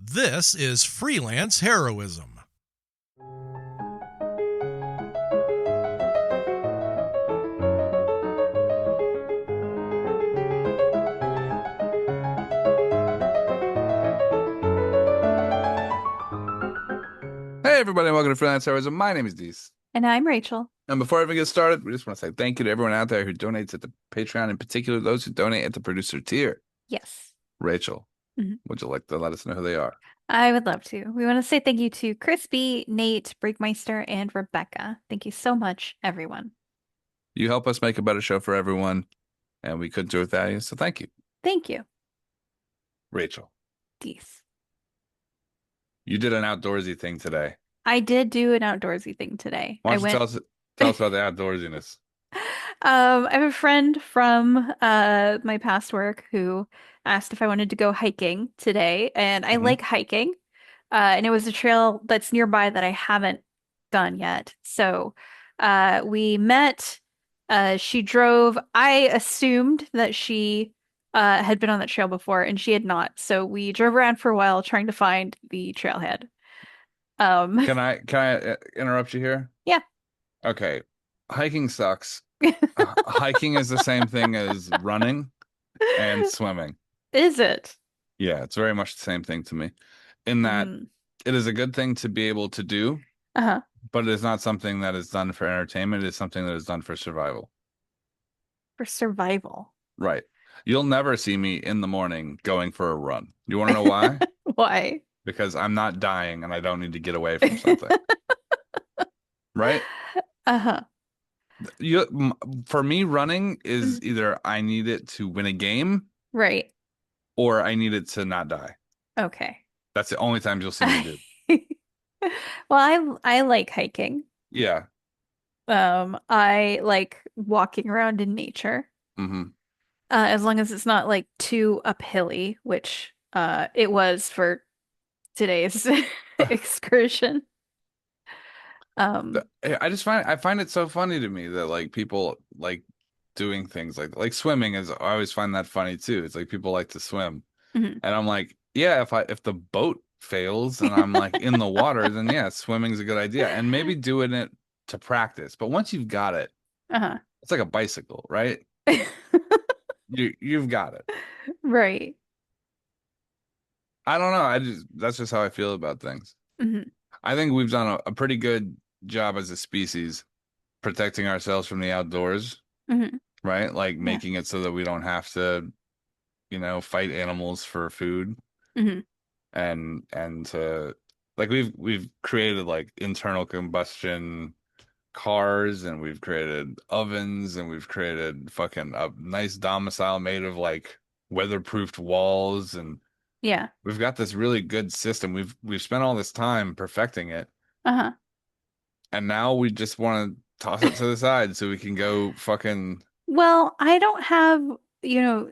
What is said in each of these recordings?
This is Freelance Heroism. Hey everybody, welcome to Freelance Heroism. My name is Dees. And I'm Rachel. And before I even get started, we just want to say thank you to everyone out there who donates at the Patreon, in particular those who donate at the producer tier. Yes. Rachel, Mhm. would you like to let us know who they are? I would love to. We want to say thank you to Crispy, Nate, Breakmeister, and Rebecca. Thank you so much, everyone. You help us make a better show for everyone, and we couldn't do it without you, so thank you. Thank you, Rachel, Dees. you did an outdoorsy thing today. I did do an outdoorsy thing today. Why I don't you went. tell us about the outdoorsiness? I have a friend from my past work who asked if I wanted to go hiking today, and I Hmm. like hiking. And it was a trail that's nearby that I haven't done yet. So we met. She drove. I assumed that she had been on that trail before, and she had not. So we drove around for a while trying to find the trailhead. Um, Can I interrupt you here? yeah. Okay, hiking sucks. Hiking is the same thing as running and swimming. Is it? Yeah, it's very much the same thing to me, in that Mm. it is a good thing to be able to do, Uh-huh. but it is not something that is done for entertainment. It is something that is done for survival. For survival. Right. You'll never see me in the morning going for a run. You want to know why? Why? Because I'm not dying and I don't need to get away from something. Right? Uh-huh. For me, running is Mhm. either I need it to win a game Right. or I need it to not die. Okay. That's the only times you'll see me do. Well, I like hiking. Yeah. I like walking around in nature, Hmm. as long as it's not like too uphilly, which it was for today's excursion. Um, I find it so funny to me that like people like doing things like swimming is I always find that funny too. It's like people like to swim. mhm. And I'm like, yeah, if the boat fails and I'm like in the water, then yeah, swimming's a good idea. And maybe doing it to practice. But once you've got it, Uh-huh. it's like a bicycle, right? You've got it. Right. I don't know. I just that's just how I feel about things. Mhm. I think we've done a pretty good job as a species protecting ourselves from the outdoors, Mhm. right? Like Yeah. making it so that we don't have to, fight animals for food Mhm. and to like we've created like internal combustion cars and we've created ovens and we've created fucking a nice domicile made of like weatherproofed walls and Yeah. we've got this really good system. We've spent all this time perfecting it Uh-huh. and now we just want to toss it to the side so we can go fucking. Well, I don't have,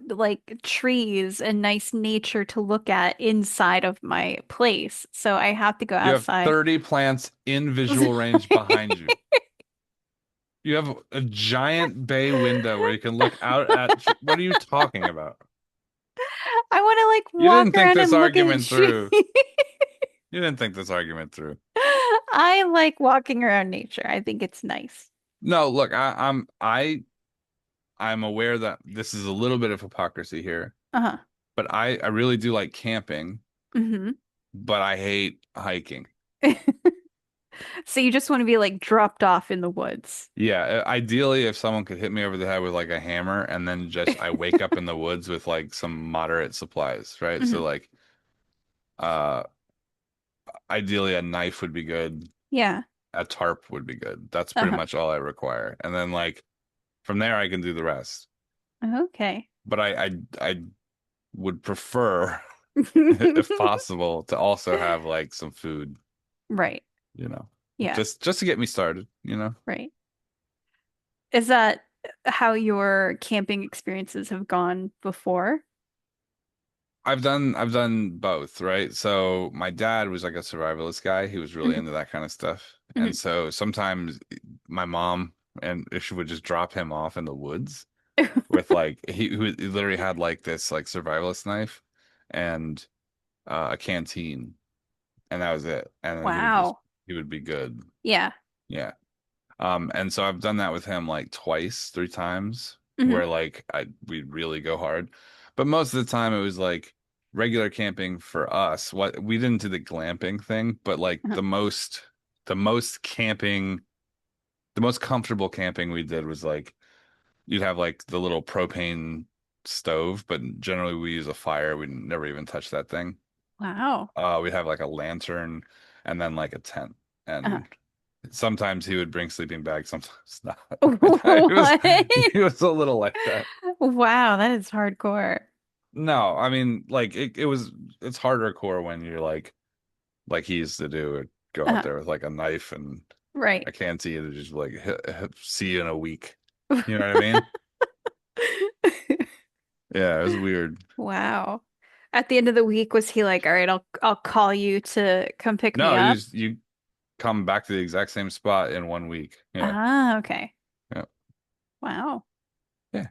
like trees and nice nature to look at inside of my place. So I have to go You have outside. 30 plants in visual range behind you. You have a giant bay window where you can look out at. What are you talking about? I want to like You walk didn't think around this and look at the argument tree. through. You didn't think this argument through. I like walking around nature. I think it's nice. No, look, I'm aware that this is a little bit of hypocrisy here, Uh-huh. but I really do like camping, Hmm. but I hate hiking. So you just want to be like dropped off in the woods. Yeah, ideally, if someone could hit me over the head with like a hammer and then just I wake up in the woods with like some moderate supplies, right? So Hmm. like, uh, ideally a knife would be good. Yeah. A tarp would be good. That's pretty Uh-huh. much all I require. And then like from there I can do the rest. Okay. But I would prefer, if possible, to also have like some food, Right. you know. Yeah. Just to get me started. Right. Is that how your camping experiences have gone before? I've done both, right? So my dad was like a survivalist guy. He was really Hmm. into that kind of stuff. And Hmm. so sometimes my mom and she would just drop him off in the woods with like he literally had like this like survivalist knife and a canteen, and that was it. And then Wow. he would be good. Yeah. Yeah. And so I've done that with him like twice, 3 times, Hmm. where like we really go hard. But most of the time it was like regular camping for us. What we didn't do the glamping thing, but like Uh-huh. the most camping, the most comfortable camping we did was like you'd have like the little propane stove, but generally we use a fire. We never even touch that thing. Wow. We'd have like a lantern and then like a tent. Uh-huh. And sometimes he would bring sleeping bags, sometimes not. He was What? he was a little like that. Wow, that is hardcore. No, I mean like it's harder core when you're like he used to do, go out Uh-huh. there with like a knife and Right. I can't see it and just like see you in a week. You know what I mean? Yeah, it was weird. Wow. At the end of the week, was he like, all right, I'll call you to come pick me No, up? you come back to the exact same spot in 1 week. Yeah. Ah, okay. Yeah. Wow. Yeah.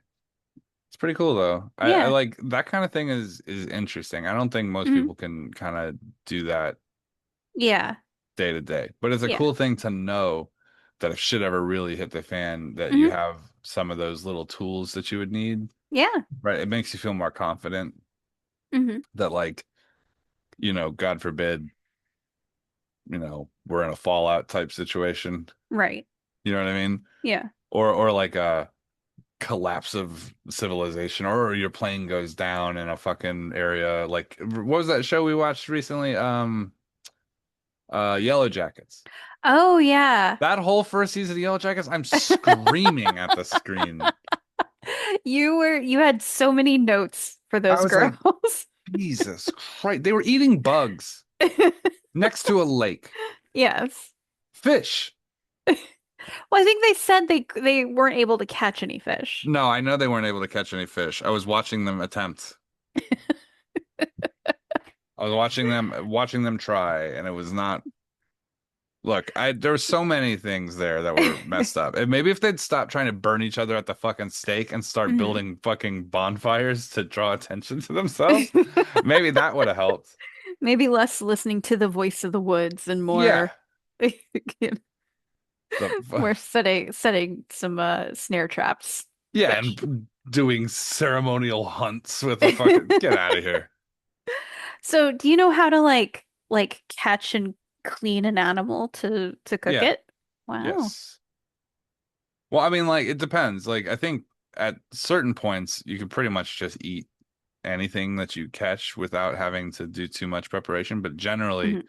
It's pretty cool though. I Yeah. like that kind of thing is interesting. I don't think most Mhm. people can kind of do that Yeah. day to day. But it's a Yeah. cool thing to know that if shit ever really hit the fan, that you Hmm. have some of those little tools that you would need, Yeah. right? It makes you feel more confident Hmm. that like, God forbid, we're in a fallout type situation. Right. You know what I mean? Yeah. Or like a collapse of civilization, or your plane goes down in a fucking area. Like what was that show we watched recently? Yellow Jackets. Oh, yeah. That whole first season of Yellow Jackets, I'm screaming at the screen. You had so many notes for I those was like, girls. Jesus Christ. They were eating bugs next to a lake. Yes. Fish. Well, I think they said they weren't able to catch any fish. No, I know they weren't able to catch any fish. I was watching them attempt. I was watching them try, and it was not. Look, there were so many things there that were messed up. And maybe if they'd stop trying to burn each other at the fucking stake and start Mhm. building fucking bonfires to draw attention to themselves, maybe that would have helped. Maybe less listening to the voice of the woods and Yeah. more The more setting some snare traps. Yeah, Fish. and doing ceremonial hunts with a fucking get out of here. So, do you know how to like catch and clean an animal to cook Yeah, it? Wow. yes. Well, I mean, like it depends. Like I think at certain points you can pretty much just eat anything that you catch without having to do too much preparation, but generally,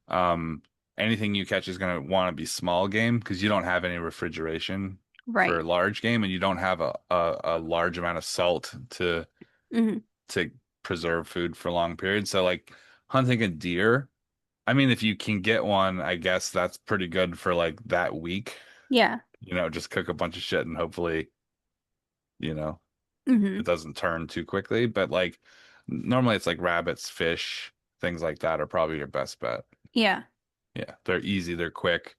Hmm. um, anything you catch is going to want to be small game because you don't have any refrigeration Right. for large game, and you don't have a large amount of salt Hmm. to preserve food for long periods. So like hunting a deer, I mean, if you can get one, I guess that's pretty good for like that week. Yeah. Just cook a bunch of shit and hopefully, you know, Hmm. it doesn't turn too quickly. But like normally it's like rabbits, fish, things like that are probably your best bet. Yeah. Yeah, they're easy, they're quick.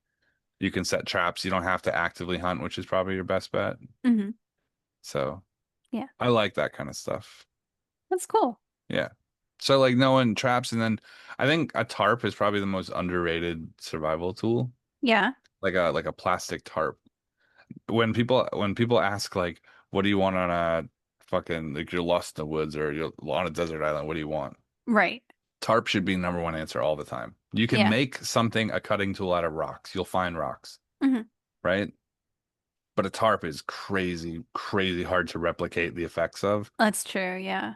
You can set traps. You don't have to actively hunt, which is probably your best bet. Hmm. So Yeah. I like that kind of stuff. That's cool. Yeah. So like knowing traps, and then I think a tarp is probably the most underrated survival tool. Yeah. Like a plastic tarp. When people ask like, what do you want on a fucking, like, you're lost in the woods or you're on a desert island, what do you want? Right. Tarp should be number one answer all the time. You can Yeah. make something, a cutting tool, out of rocks. You'll find rocks, Hmm. right? But a tarp is crazy, crazy hard to replicate the effects of. That's true. Yeah.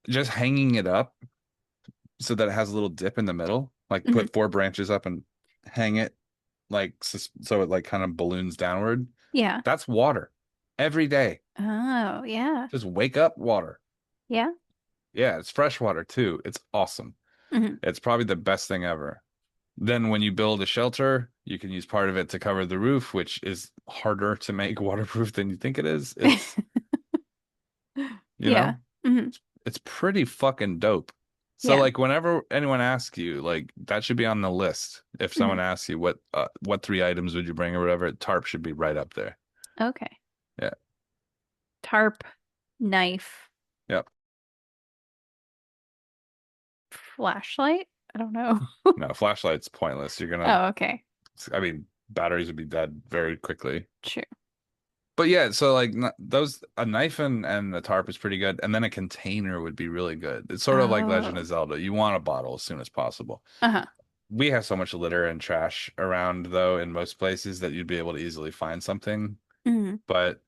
Just hanging it up so that it has a little dip in the middle, like Hmm. put 4 branches up and hang it like so it like kind of balloons downward. Yeah. That's water every day. Oh, yeah. Just wake up water. Yeah. Yeah, it's fresh water too. It's awesome. Hmm. It's probably the best thing ever. Then when you build a shelter, you can use part of it to cover the roof, which is harder to make waterproof than you think it is. It's, you Yeah. know, Hmm. it's pretty fucking dope. So Yeah. like whenever anyone asks you, like that should be on the list. If Hmm. someone asks you what 3 items would you bring or whatever, tarp should be right up there. Okay. Yeah. Tarp, knife. Yep. flashlight? I don't know. No, flashlight's pointless. You're gonna, Oh, okay. I mean, batteries would be dead very quickly. True. But yeah, so like those, a knife and the tarp is pretty good, and then a container would be really good. It's sort of like Legend Oh. of Zelda. You want a bottle as soon as possible. Uh-huh. We have so much litter and trash around though in most places that you'd be able to easily find something. Hmm. But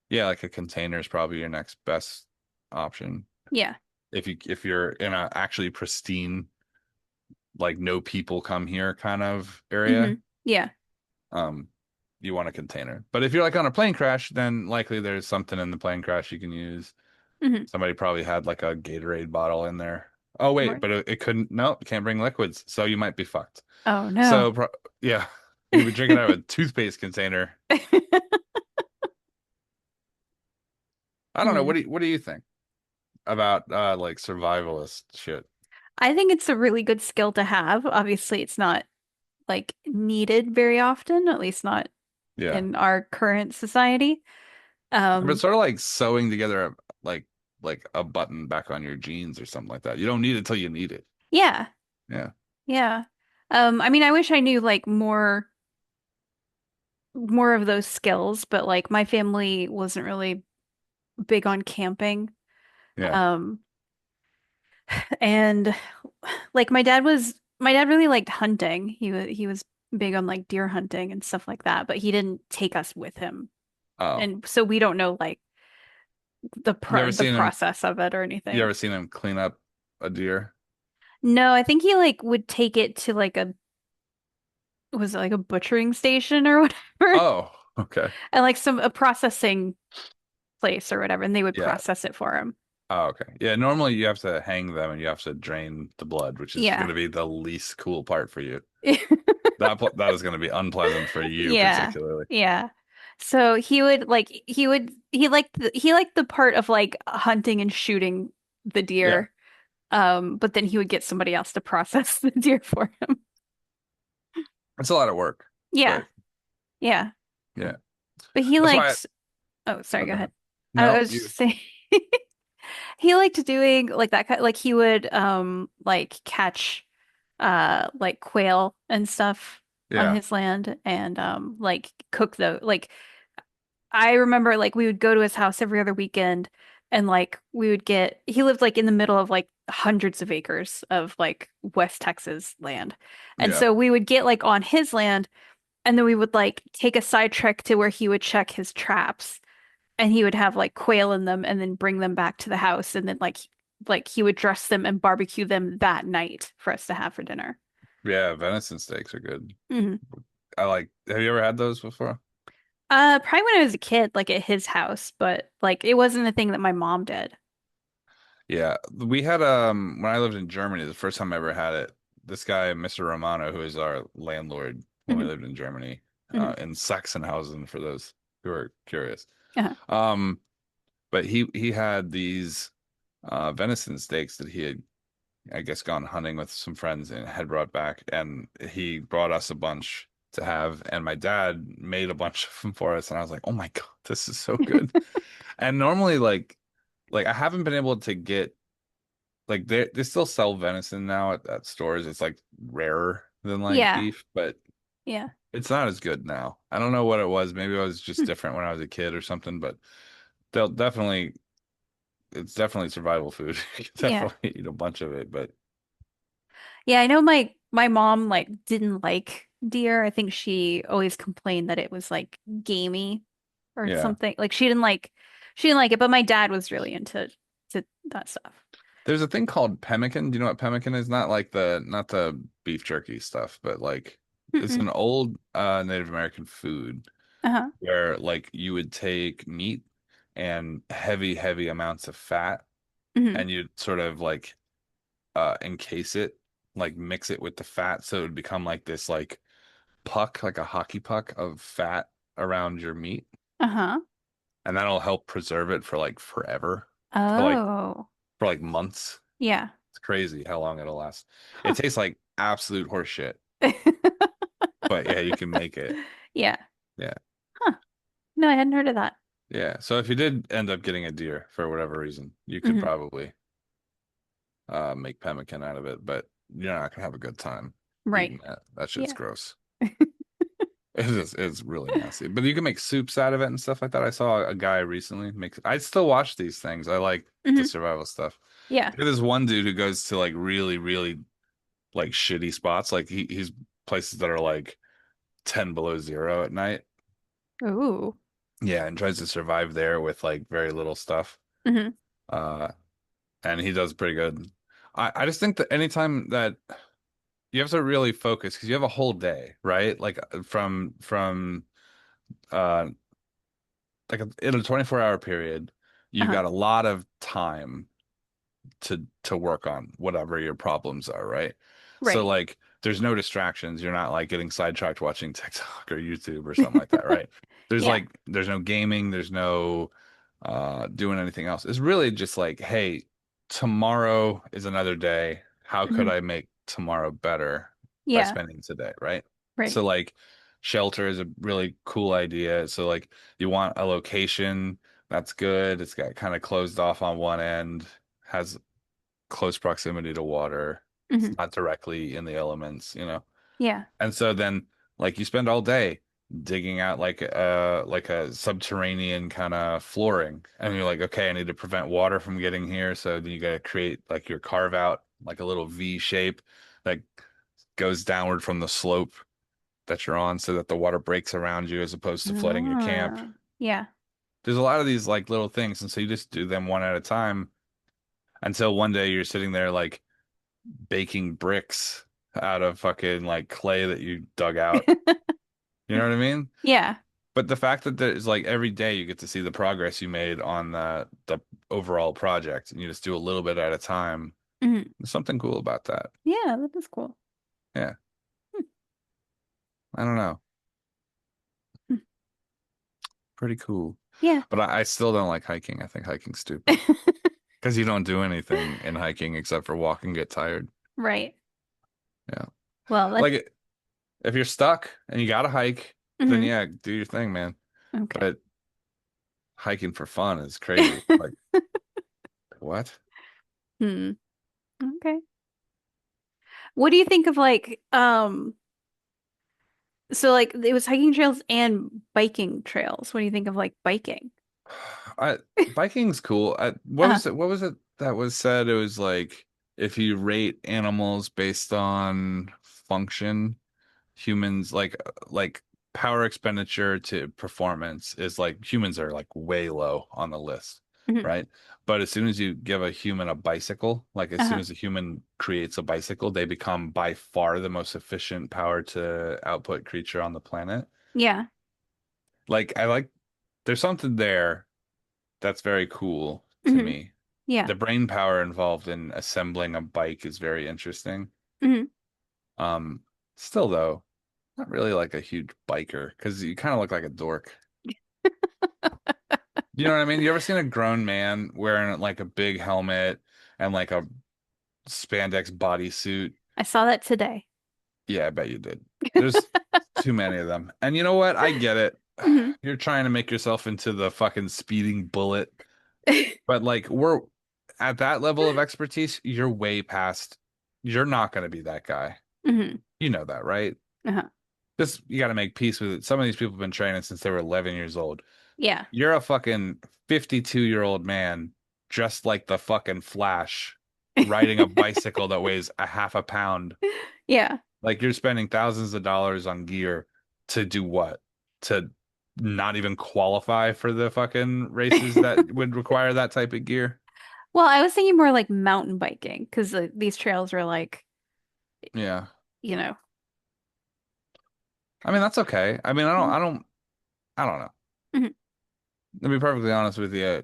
yeah, like a container is probably your next best option. Yeah. If you're in a actually pristine, like no people come here kind of Hmm. area, Yeah. um, you want a container. But if you're like on a plane crash, then likely there's something in the plane crash you can use. Hmm. Somebody probably had like a Gatorade bottle in there. Oh wait, Right. but it couldn't. No, it can't bring liquids, so you might be fucked. Oh no. So yeah, you'd be drinking out of a toothpaste container. I don't know. Hmm. What do you think about like survivalist shit? I think it's a really good skill to have. Obviously, it's not like needed very often, at least not Yeah, in our current society. but it's Um, sort of like sewing together like a button back on your jeans or something like that. You don't need it till you need it. yeah. Yeah. Yeah. I mean, I wish I knew like more of those skills, but like my family wasn't really big on camping. Yeah. Um, and like my dad really liked hunting. He was big on like deer hunting and stuff like that, but he didn't take us with him. Oh, And so we don't know like you ever the seen him? process of it or You anything. ever seen him clean up a deer? No, I think he like would take it to like a was it like a butchering station or whatever, Oh, okay. and like a processing place or whatever, and they would Yeah. process it for him. Oh, okay. Yeah, normally you have to hang them and you have to drain the blood, which is going Yeah. to be the least cool part for you. That is going to be unpleasant for you Yeah. particularly. Yeah. So he would like he liked the part of like hunting and shooting the Yeah, deer. But then he would get somebody else to process the deer for him. it's a lot of work, Yeah. but Yeah. yeah, But he that's why. liked oh, sorry, Oh, go go ahead. ahead. I No, was you. just saying he liked doing like that kind like he would like catch like quail and stuff on Yeah, his land and like cook the like I remember like we would go to his house every other weekend and like we would get he lived like in the middle of like hundreds of acres of like West Texas land. And yeah, so we would get like on his land and then we would like take a side trek to where he would check his traps and he would have like quail in them and then bring them back to the house and then like he would dress them and barbecue them that night for us to have for dinner. yeah. Venison steaks are good. Hmm. I like. Have you ever had those before? Probably when I was a kid, like at his house, but like it wasn't a thing that my mom did. Yeah, we had when I lived in Germany, the first time I ever had it, this guy, Mr. Romano, who is our landlord when we Hmm. lived in Germany, Hmm. in Sachsenhausen for those who are curious. Uh-huh. Um, but he had these venison steaks that he had, I guess, gone hunting with some friends and had brought back, and he brought us a bunch to have, and my dad made a bunch of them for us, and I was like, oh my God, this is so good. And normally like I haven't been able to get like they still sell venison now at stores. It's like rarer than like Yeah. beef, but Yeah. it's not as good now. I don't know what it was. Maybe I was just Hmm. different when I was a kid or something, but they'll definitely it's definitely survival food. You can Yeah. definitely eat a bunch of it, but Yeah, I know my mom like didn't like deer. I think she always complained that it was like gamey or yeah. something. Like she didn't like it, but my dad was really into to that stuff. There's a thing called pemmican. Do you know what pemmican is? Not the beef jerky stuff, but like it's Mm-mm. an old Native American food Uh-huh. where like you would take meat and heavy amounts of fat Hmm. and you'd sort of like encase it, like mix it with the fat so it would become like this like puck, like a hockey puck of fat around your meat. Uh-huh. And that'll help preserve it for like forever, for like Oh. months. Yeah. It's crazy how long it'll last. It Huh. tastes like absolute horse shit, but yeah, you can make it. Yeah. Yeah. Huh. No, I hadn't heard of that. Yeah. So if you did end up getting a deer for whatever reason, you could Hmm. probably make pemmican out of it, but you're not gonna have a good time Right. eating that. That shit's Yeah. gross. It's really nasty. But you can make soups out of it and stuff like that. I saw a guy recently make. I still watch these things. I like the Hmm. survival stuff. Yeah. There's this one dude who goes to like really, really like shitty spots. Like he's places that are like 10 below zero at night. Ooh. Yeah, and tries to survive there with like very little stuff. Hmm. Uh, and he does pretty good. I just think that anytime that you have to really focus because you have a whole day, right? Like from uh like in a 24-hour period, you've Uh-huh. got a lot of time to work on whatever your problems are, right? So Right. like there's no distractions. You're not like getting sidetracked watching TikTok or YouTube or something like that, right? Yeah. There's no gaming, there's no doing anything else. It's really just like, hey, tomorrow is another day. How could Hmm. I make tomorrow better by Yeah. spending today, right? Right. So like shelter is a really cool idea. So like you want a location that's good. It's got kind of closed off on one end, has close proximity to water. It's Hmm. not directly in the elements, you know. Yeah. And so then like you spend all day digging out like a subterranean kind of flooring. And you're like, okay, I need to prevent water from getting here. So then you got to create like your carve out like a little V shape that goes downward from the slope that you're on so that the water breaks around you as opposed to flooding your camp. Ah. Yeah. There's a lot of these like little things, and so you just do them one at a time until one day you're sitting there like baking bricks out of fucking like clay that you dug out. You know what I mean? Yeah. But the fact that there's like every day you get to see the progress you made on the overall project, and you just do a little bit at a time. Hmm. There's something cool about that. Yeah, that is cool. Yeah, Hmm. I don't know. Hmm. Pretty cool. Yeah. But I still don't like hiking. I think hiking's stupid because you don't do anything in hiking except for walk and get tired. Right. Yeah. Well, that's Like if you're stuck and you gotta hike, then hmm. yeah, do your thing, man. Okay. But hiking for fun is crazy. Like what? Hmm. Okay. What do you think of like so like it was hiking trails and biking trails. What do you think of like biking? I biking's cool. What Uh-huh. was it? What was it that was said? It was like if you rate animals based on function, humans like power expenditure to performance is like humans are like way low on the list, Hmm. right? But as soon as you give a human a bicycle, like as soon Uh-huh. as a human creates a bicycle, they become by far the most efficient power to output creature on the planet. Yeah. Like I like there's something there that's very cool to Hmm. me. Yeah. The brain power involved in assembling a bike is very interesting. Hmm. Um, Still though, not really like a huge biker because you kind of look like a dork. You know what I mean? You ever seen a grown man wearing like a big helmet and like a spandex bodysuit? I saw that today. Yeah, I bet you did. There's too many of them. And you know what? I get it. Hmm. You're trying to make yourself into the fucking speeding bullet. But like we're at that level of expertise, you're way past. You're not going to be that guy. Hmm. You know that, right? Uh-huh. Just you got to make peace with it. Some of these people have been training since they were 11 years old. Yeah. You're a fucking 52-year-old man dressed like the fucking Flash, riding a bicycle that weighs a half a pound. Yeah. Like you're spending thousands of dollars on gear to do what? To not even qualify for the fucking races that would require that type of gear. Well, I was thinking more like mountain biking because these trails are like, Yeah. you know. I mean, that's okay. I mean, I don't know. Mhm. To be perfectly honest with you,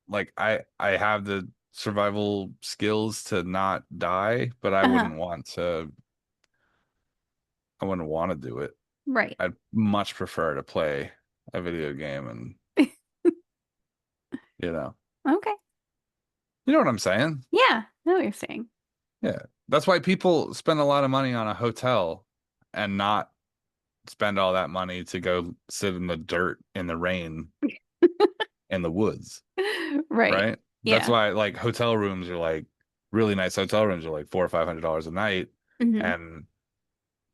like I have the survival skills to not die, but Uh-huh. I wouldn't want to do it. Right. I'd much prefer to play a video game and, you know. Okay. You know what I'm saying? Yeah, I know what you're saying. Yeah. That's why people spend a lot of money on a hotel and not spend all that money to go sit in the dirt in the rain in the woods, Right. right? That's Yeah. why like hotel rooms are like really nice hotel rooms are like $400 or $500 a night, Mhm. and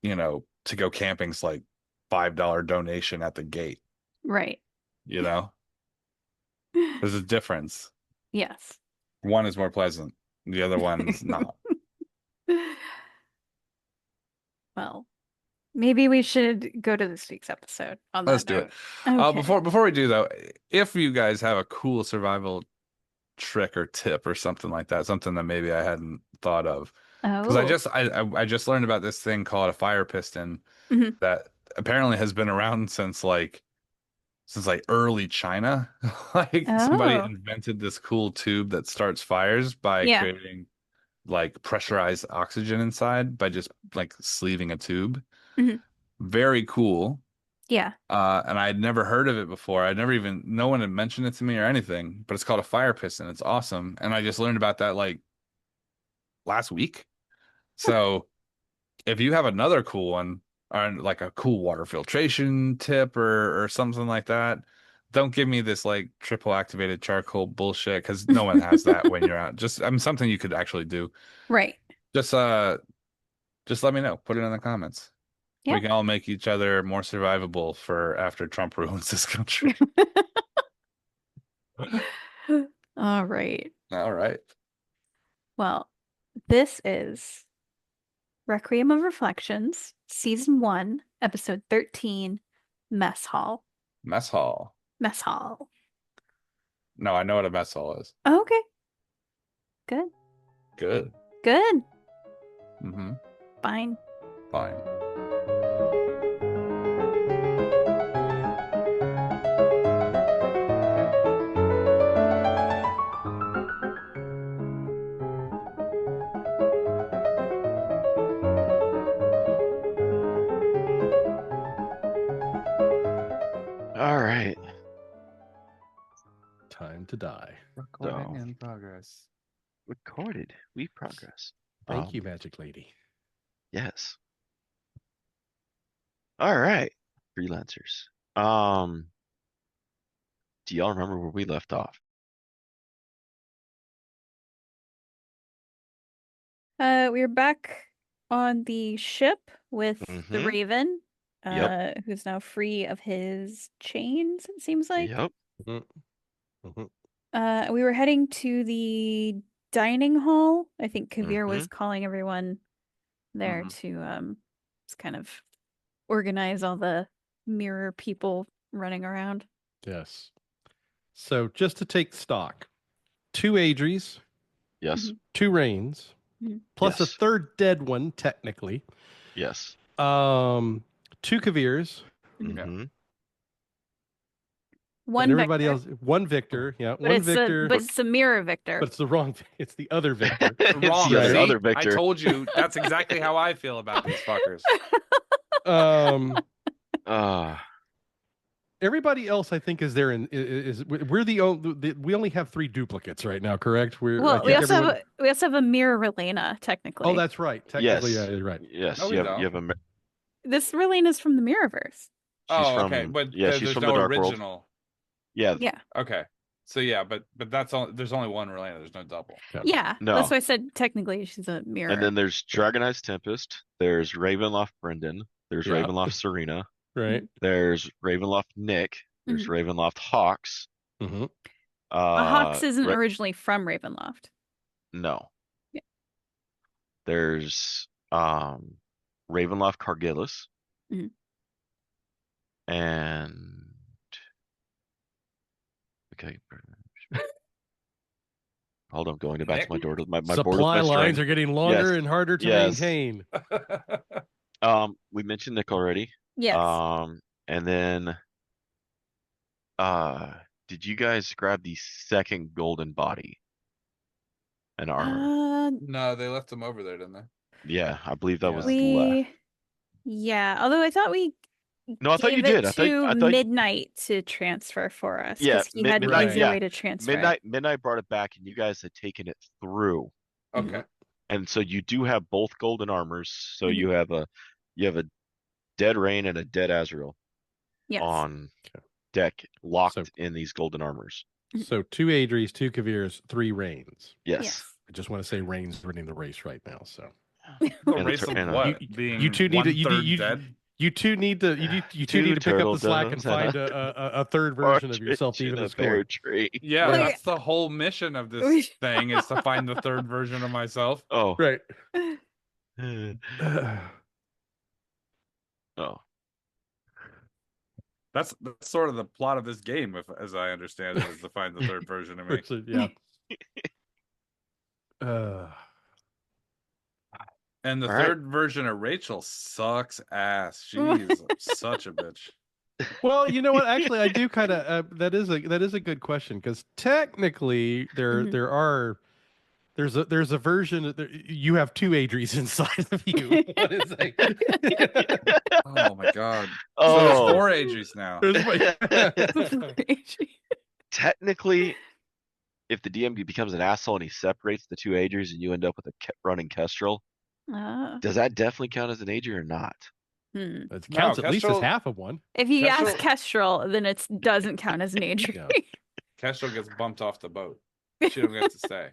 you know, to go camping's like $5 donation at the gate. Right. You know, there's a difference. Yes. One is more pleasant. The other one's not. Well, maybe we should go to this week's episode on Let's that do it. note. Okay. Before we do though, if you guys have a cool survival trick or tip or something like that, something that maybe I hadn't thought of, because Oh. I just learned about this thing called a fire piston Mhm. that apparently has been around since like early China. Like somebody Oh. invented this cool tube that starts fires by Yeah. creating like pressurized oxygen inside by just like sleeving a tube. Mhm. Very cool. Yeah. And I had never heard of it before. No one had mentioned it to me or anything, but it's called a fire piston. It's awesome. And I just learned about that like last week. So if you have another cool one or like a cool water filtration tip or something like that, don't give me this like triple activated charcoal bullshit because no one has that when you're out. Something you could actually do. Right. Just just let me know. Put it in the comments. Yeah. We can all make each other more survivable for after Trump ruins this country. All right. All right. Well, this is Requiem of Reflections, Season 1, Episode 13, Mess Hall. Mess hall. Mess Hall. No, I know what a mess hall is. Okay. Good. Good. Good. Mm-hmm. Fine. Fine. All right. Time to die. Recording So- in progress. Recorded. We progress. Thank you, Magic Lady. Yes. All right. Freelancers. Do y'all remember where we left off? We were back on the ship with the Mhm. Raven, Yep. who's now free of his chains, it seems like. Yep. Mhm. We were heading to the dining hall. I think Kavir was Mhm. calling everyone there Mhm. to just kind of organize all the mirror people running around. Yes. So just to take stock, 2 Adries, Yes. Mhm. 2 Rains, Mhm. plus a Yes. third dead one, technically. Yes. 2 Kavirs, Mhm. Yeah. Mhm. One and everybody Victor, else. 1 Victor, yeah, but 1 it's Victor, but it's a mirror Victor. but it's the wrong. It's the other Victor. It's Wrong. the Right. other See? I Victor. told you that's exactly how I feel about these fuckers. um, Everybody everybody else, I think, is there. We're we only have 3 duplicates right now, correct? Well, we also have a mirror Relena, technically. Oh, that's right. Technically, Yes. yeah, you're right. Yes. No, we you don't. have a. This Relena's from the Mirrorverse. She's Oh, from. okay. But Yeah, she's there's from no the Dark World. original. Yeah. Yeah. Okay. So yeah, but that's all. There's only one Relena. There's no double. Yeah. No. That's why I said technically she's a mirror. And then there's Dragonized Tempest. There's Ravenloft Brendan. There's Yeah. Ravenloft Serena. Right. There's Ravenloft Nick. There's Ravenloft Hawks. Mm-hmm. Hawks isn't Ra- originally from Ravenloft. No. Yeah. There's Ravenloft Cargillus. Mhm. And okay. Hold on, going back to my door. My board with Supply my lines string. are getting longer Yes. and harder to Yes. maintain. We mentioned Nick already. Yes. And then did you guys grab the second golden body and armor? No, they left them over there, didn't they? Yeah, I believe that was left. Yeah. Although I thought we No, I thought you gave did. it I thought to Midnight to transfer for us. Yeah, Because he had an Midnight, easier yeah. way to transfer it. Midnight brought it back, and you guys had taken it through. Okay. And so you do have both golden armors. So Mhm. you have a dead Rain and a dead Azrael Yes. on deck, locked So- in these golden armors. So 2 Adries, 2 Kavirs, 3 Rains. Yes. I just want to say Rain's winning the race right now. So The And race it's- of and, what? you, Being you two need to dead? you two need to you two need to pick up the slack and find a third version of yourself to Partridge in even a the score. pear tree. Yeah, Look- that's the whole mission of this thing is to find the third version of myself. Oh. Right. Oh. That's sort of the plot of this game, if as I understand it, is to find the third version of me. Yeah. And the All right. third version of Rachel sucks ass. She's such a bitch. Well, you know what? Actually, I do kind of. That is a good question because technically there's a version. You have two Adries inside of you. One is Oh my god. So Oh. there's 4 Adries now. Technically, if the DM becomes an asshole and he separates the two Adries and you end up with a running Kestrel, does that definitely count as an Adri or not? It counts at least as Kestrel- half of one. If you Kestrel- ask Kestrel, then it doesn't count as an age. Yeah. Kestrel gets bumped off the boat. She don't get to stay.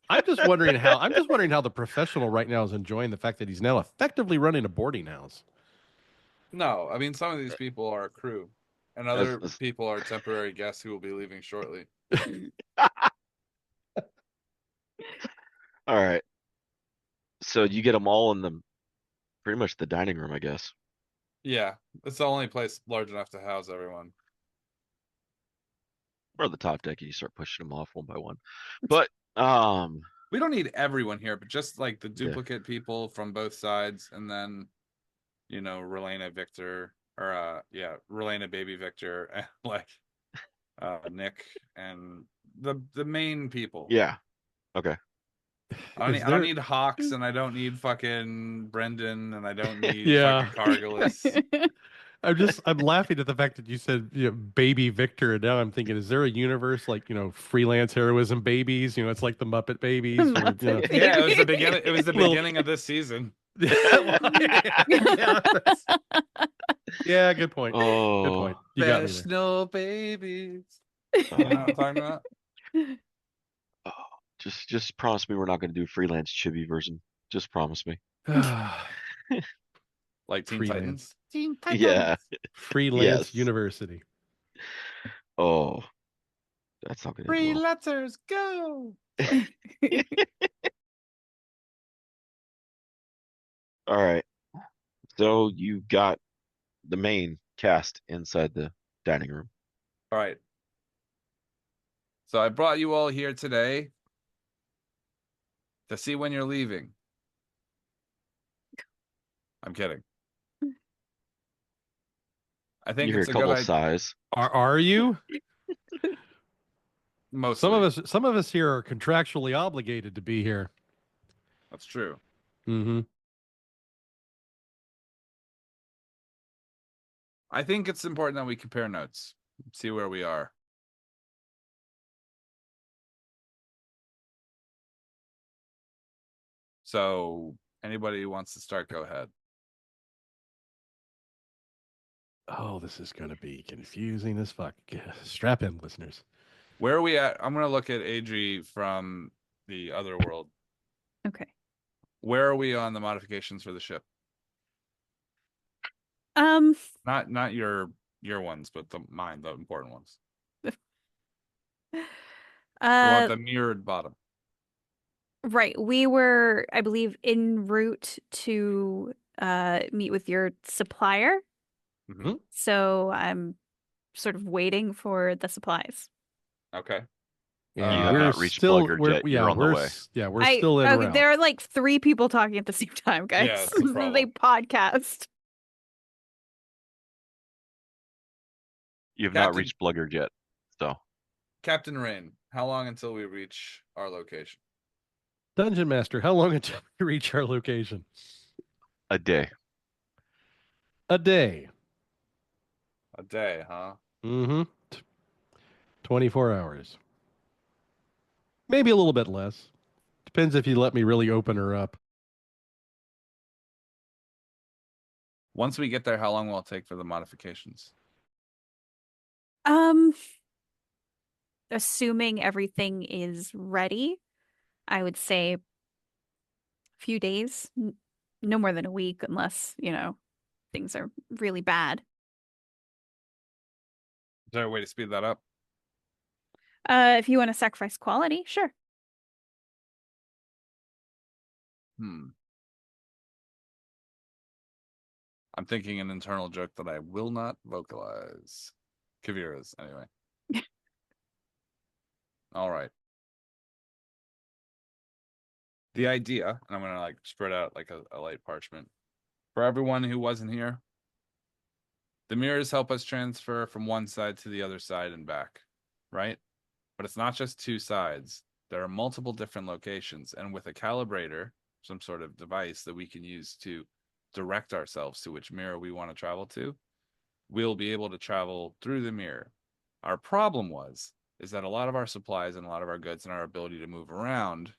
I'm just wondering how the professional right now is enjoying the fact that he's now effectively running a boarding house. No, I mean some of these people are crew, and other That's- people are temporary guests who will be leaving shortly. All right. So you get them all in pretty much the dining room, I guess. Yeah, it's the only place large enough to house everyone. Or the top deck, and you start pushing them off one by one. But We don't need everyone here, but just like the Yeah. duplicate people from both sides, and then Relena Victor, or Relena Baby Victor, and like Nick and the main people. yeah. Okay. I Is don't there- need Hawks, and I don't need fucking Brendan, and I don't need Yeah. fucking Cargillus. I'm laughing at the fact that you said baby Victor, and now I'm thinking, is there a universe like freelance heroism babies? It's like the Muppet Babies. Muppet Yeah, it was the beginning. It was the Little- beginning of this season. Yeah, good point. Oh. Good point. You got me There's there. no babies. You know what I'm talking about? Just promise me we're not going to do freelance chibi version. Just promise me. Like Teen Freelance. Titans. Yeah. Freelance Yes. University. Oh, that's not going to Free well. letters, go. All right. So you got the main cast inside the dining room. All right. So I brought you all here today to see when you're leaving. I'm kidding. I think You hear it's a a good couple idea. sighs. Are you? Mostly. Some of us here are contractually obligated to be here. That's true. Mm-hmm. I think it's important that we compare notes, see where we are. So, anybody who wants to start, go ahead. Oh, this is going to be confusing as fuck. Strap in, listeners. Where are we at? I'm going to look at Adri from the other world. Okay. Where are we on the modifications for the ship? Not your ones, but mine, the important ones. We want the mirrored bottom. Right. We were, I believe, en route to meet with your supplier. Mhm. So I'm sort of waiting for the supplies. Okay. Yeah, You have we're not reached still, Blugger we're, yet. yeah, You're on the we're way. we're still en route. There are like 3 people talking at the same time, guys. Yeah, it's a problem. They podcast. You have not Captain- reached Blugger yet. So Captain Rain, how long until we reach our location? Dungeon Master, how long until we reach our location? a day. A day. A day, huh? Mm-hmm. 24 hours. Maybe a little bit less. Depends if you let me really open her up. Once we get there, how long will it take for the modifications? Assuming everything is ready, I would say a few days, no more than a week, unless, things are really bad. Is there a way to speed that up? If you want to sacrifice quality, sure. I'm thinking an internal joke that I will not vocalize. Kavira's, anyway. All right. The idea, and I'm gonna spread out like a light parchment. For everyone who wasn't here, the mirrors help us transfer from one side to the other side and back, right? But it's not just two sides. There are multiple different locations, and with a calibrator, some sort of device that we can use to direct ourselves to which mirror we want to travel to, we'll be able to travel through the mirror. Our problem is that a lot of our supplies and a lot of our goods and our ability to move around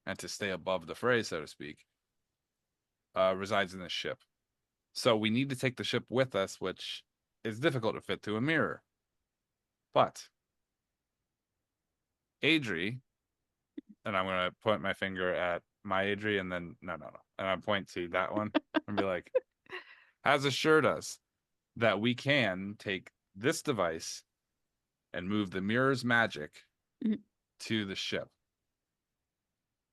and to stay above the fray, so to speak, resides in the ship. So we need to take the ship with us, which is difficult to fit through a mirror. But Adri, and I'm going to point my finger at my Adri, and then no. And I point to that one and be like, has assured us that we can take this device and move the mirror's magic to the ship.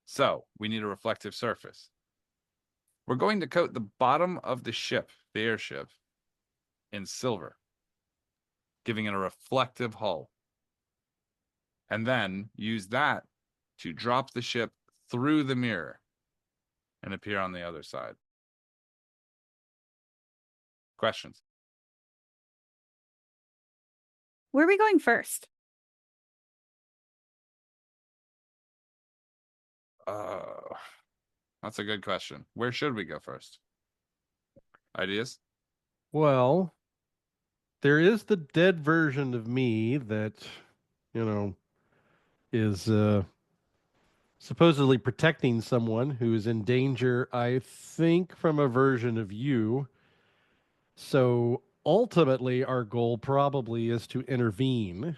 So we need a reflective surface. We're going to coat the bottom of the ship, the airship, in silver, giving it a reflective hull. And then use that to drop the ship through the mirror and appear on the other side. Questions? Where are we going first? That's a good question. Where should we go first? Ideas? Well, there is the dead version of me that, is supposedly protecting someone who is in danger, I think, from a version of you. So ultimately, our goal probably is to intervene.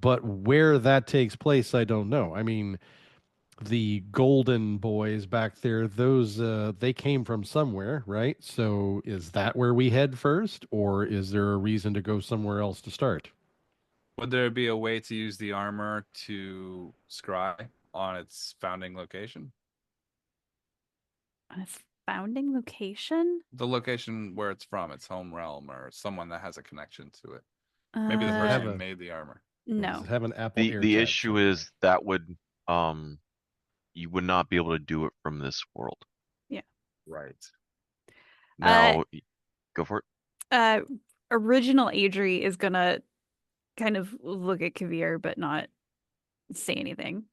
But where that takes place, I don't know. I mean, the golden boys back there, those they came from somewhere, right? So is that where we head first, or is there a reason to go somewhere else to start? Would there be a way to use the armor to scry on its founding location? On its founding location? The location where it's from, its home realm, or someone that has a connection to it. Maybe the person who made the armor. No. Does it have an Apple The AirTag issue somewhere? is that would you would not be able to do it from this world. Yeah. Right. Now, go for it. Original Adri is gonna kind of look at Kavir but not say anything.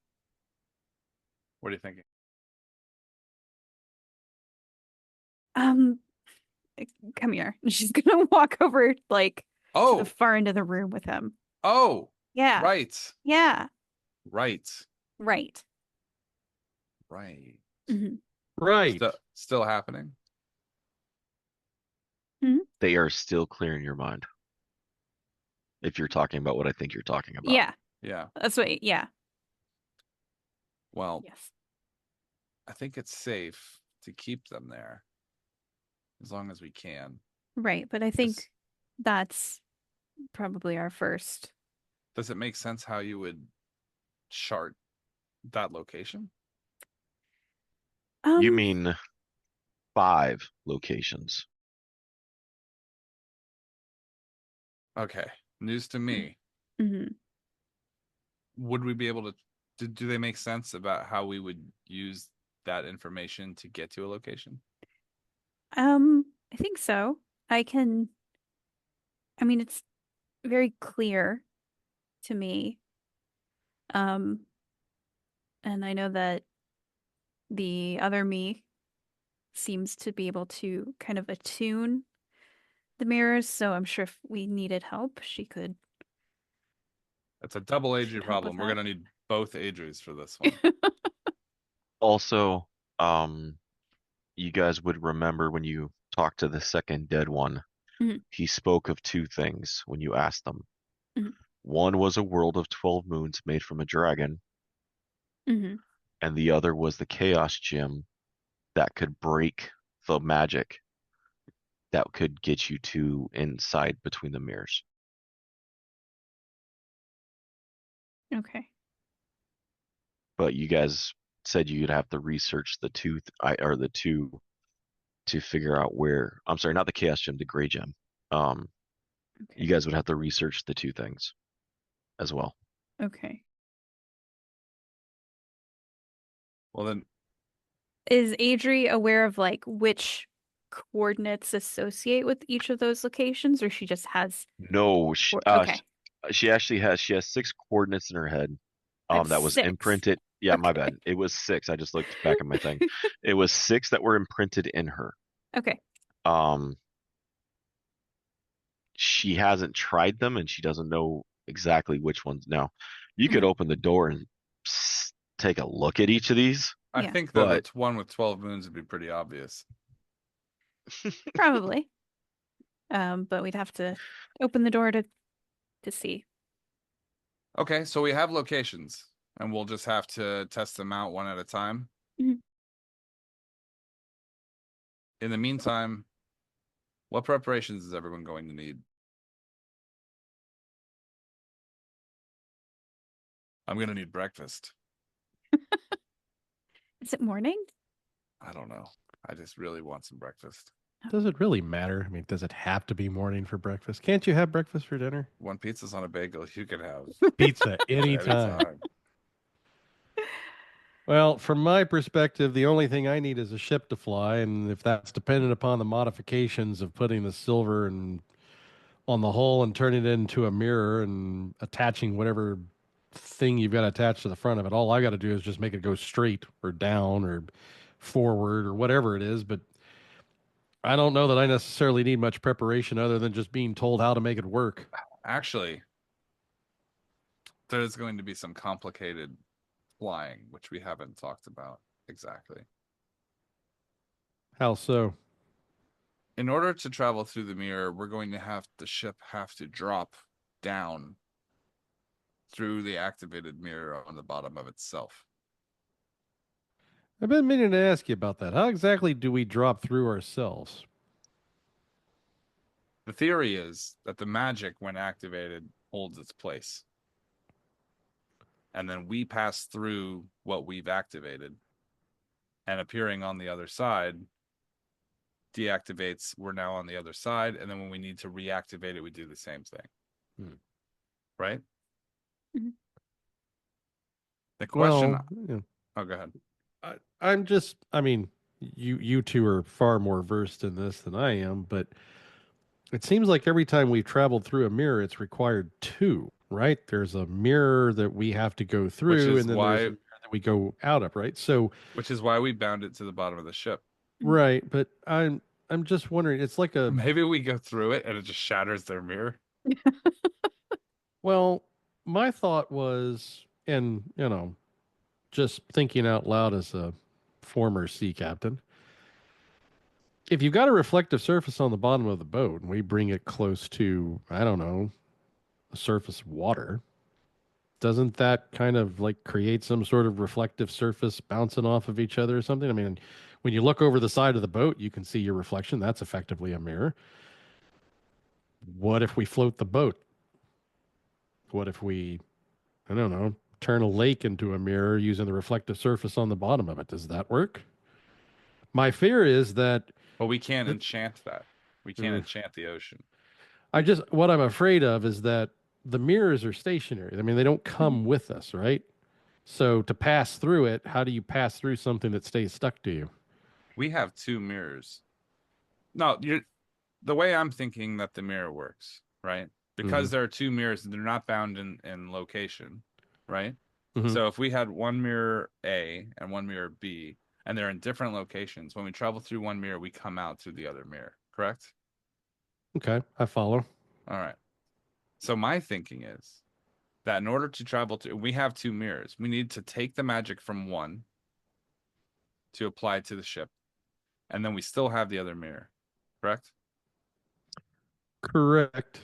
What are you thinking? Come here. She's gonna walk over to the far end of the room with him. Oh. Yeah. Right. Yeah. Right. Right. Right. Mm-hmm. Right. Still happening? Mm-hmm. They are still clearing your mind. If you're talking about what I think you're talking about. Yeah. Yeah. That's what, yeah. Well, yes. I think it's safe to keep them there as long as we can. Right, but I think that's probably our first. Does it make sense how you would chart that location? You mean 5 locations? Okay, news to me. Mm-hmm. Would we be able to do they make sense about how we would use that information to get to a location? I think so. It's very clear to me. And I know that the other me seems to be able to kind of attune the mirrors, so I'm sure if we needed help, she could. It's a double Adri problem. We're gonna need both Adris for this one. Also, you guys would remember when you talked to the second dead one, he spoke of 2 things when you asked them. One was a world of 12 moons made from a dragon, Mm-hmm. and the other was the chaos gem that could break the magic that could get you to inside between the mirrors. Okay. But you guys said you'd have to research the two, the two to figure out where. I'm sorry, not the chaos gem, the gray gem. Okay. You guys would have to research the two things as well. Okay. Well, then, Is Adri aware of like which coordinates associate with each of those locations, or she just has No, okay. she has 6 coordinates in her head. I have That was 6. imprinted. Yeah, my Okay. bad. It was 6. I just looked back at my thing. It was 6 that were imprinted in her. Okay. Um, she hasn't tried them and she doesn't know exactly which ones. Now, you could Mhm. open the door and take a look at each of these, I Yeah. think that but the one with 12 moons would be pretty obvious. Probably. But we'd have to open the door to see. Okay, so we have locations, and we'll just have to test them out one at a time. Mhm. In the meantime, what preparations is everyone going to need? I'm going to need breakfast. Is it morning? I don't know. I just really want some breakfast. Does it really matter? I mean, does it have to be morning for breakfast? Can't you have breakfast for dinner? One pizza's on a bagel. You could have Pizza anytime. anytime. Well, from my perspective, the only thing I need is a ship to fly, and if that's dependent upon the modifications of putting the silver and on the hull and turning it into a mirror and attaching whatever thing you've got attached to the front of it, all I got to do is just make it go straight or down or forward or whatever it is. But I don't know that I necessarily need much preparation other than just being told how to make it work. Actually, there's going to be some complicated flying, which we haven't talked about exactly. How so? In order to travel through the mirror, we're going to have the ship have to drop down through the activated mirror on the bottom of itself. I've been meaning to ask you about that. How exactly do we drop through ourselves? The theory is that the magic, when activated, holds its place. And then we pass through what we've activated, and appearing on the other side deactivates, we're now on the other side, and then when we need to reactivate it, we do the same thing. Right? Mhm. The question. Well, yeah. Oh, go ahead. I'm just, I mean, you two are far more versed in this than I am, but it seems like every time we've traveled through a mirror, it's required 2, right? There's a mirror that we have to go through, and then there's a mirror that we go out of, right? So, which is why we bound it to the bottom of the ship. right, but I'm just wondering, it's like a Maybe we go through it and it just shatters their mirror. well, my thought was, and just thinking out loud as a former sea captain, if you've got a reflective surface on the bottom of the boat and we bring it close to, I don't know, a surface of water, doesn't that kind of like create some sort of reflective surface bouncing off of each other or something? I mean, when you look over the side of the boat, you can see your reflection. That's effectively a mirror. What if we float the boat? What if we, I don't know, turn a lake into a mirror using the reflective surface on the bottom of it? Does that work? My fear is that. But we can't enchant that. We can't enchant the ocean. What I'm afraid of is that the mirrors are stationary. I mean, they don't come with us, right? So to pass through it, how do you pass through something that stays stuck to you? We have 2 mirrors. No, the way I'm thinking that the mirror works, right? Because there are 2 mirrors and they're not bound in location, right? So if we had one mirror A and one mirror B, and they're in different locations, when we travel through one mirror, we come out through the other mirror, correct? Okay, I follow. All right. So my thinking is that in order to travel to, we have 2 mirrors. We need to take the magic from one to apply to the ship, and then we still have the other mirror, correct? Correct.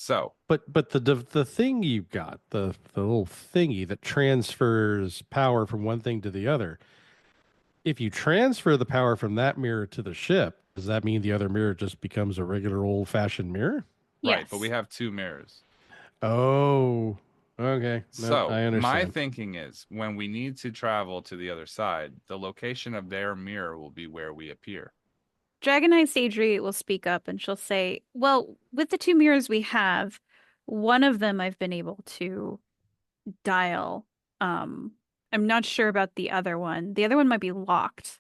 So, but the thing you've got, the little thingy that transfers power from one thing to the other. If you transfer the power from that mirror to the ship, does that mean the other mirror just becomes a regular old-fashioned mirror? right, but Yes. we have 2 mirrors. Oh, okay. No, So, I my understand. thinking is when we need to travel to the other side, the location of their mirror will be where we appear. Dragon Eye Sadri will speak up and she'll say, well, with the 2 mirrors we have, one of them I've been able to dial. I'm not sure about the other one. The other one might be locked.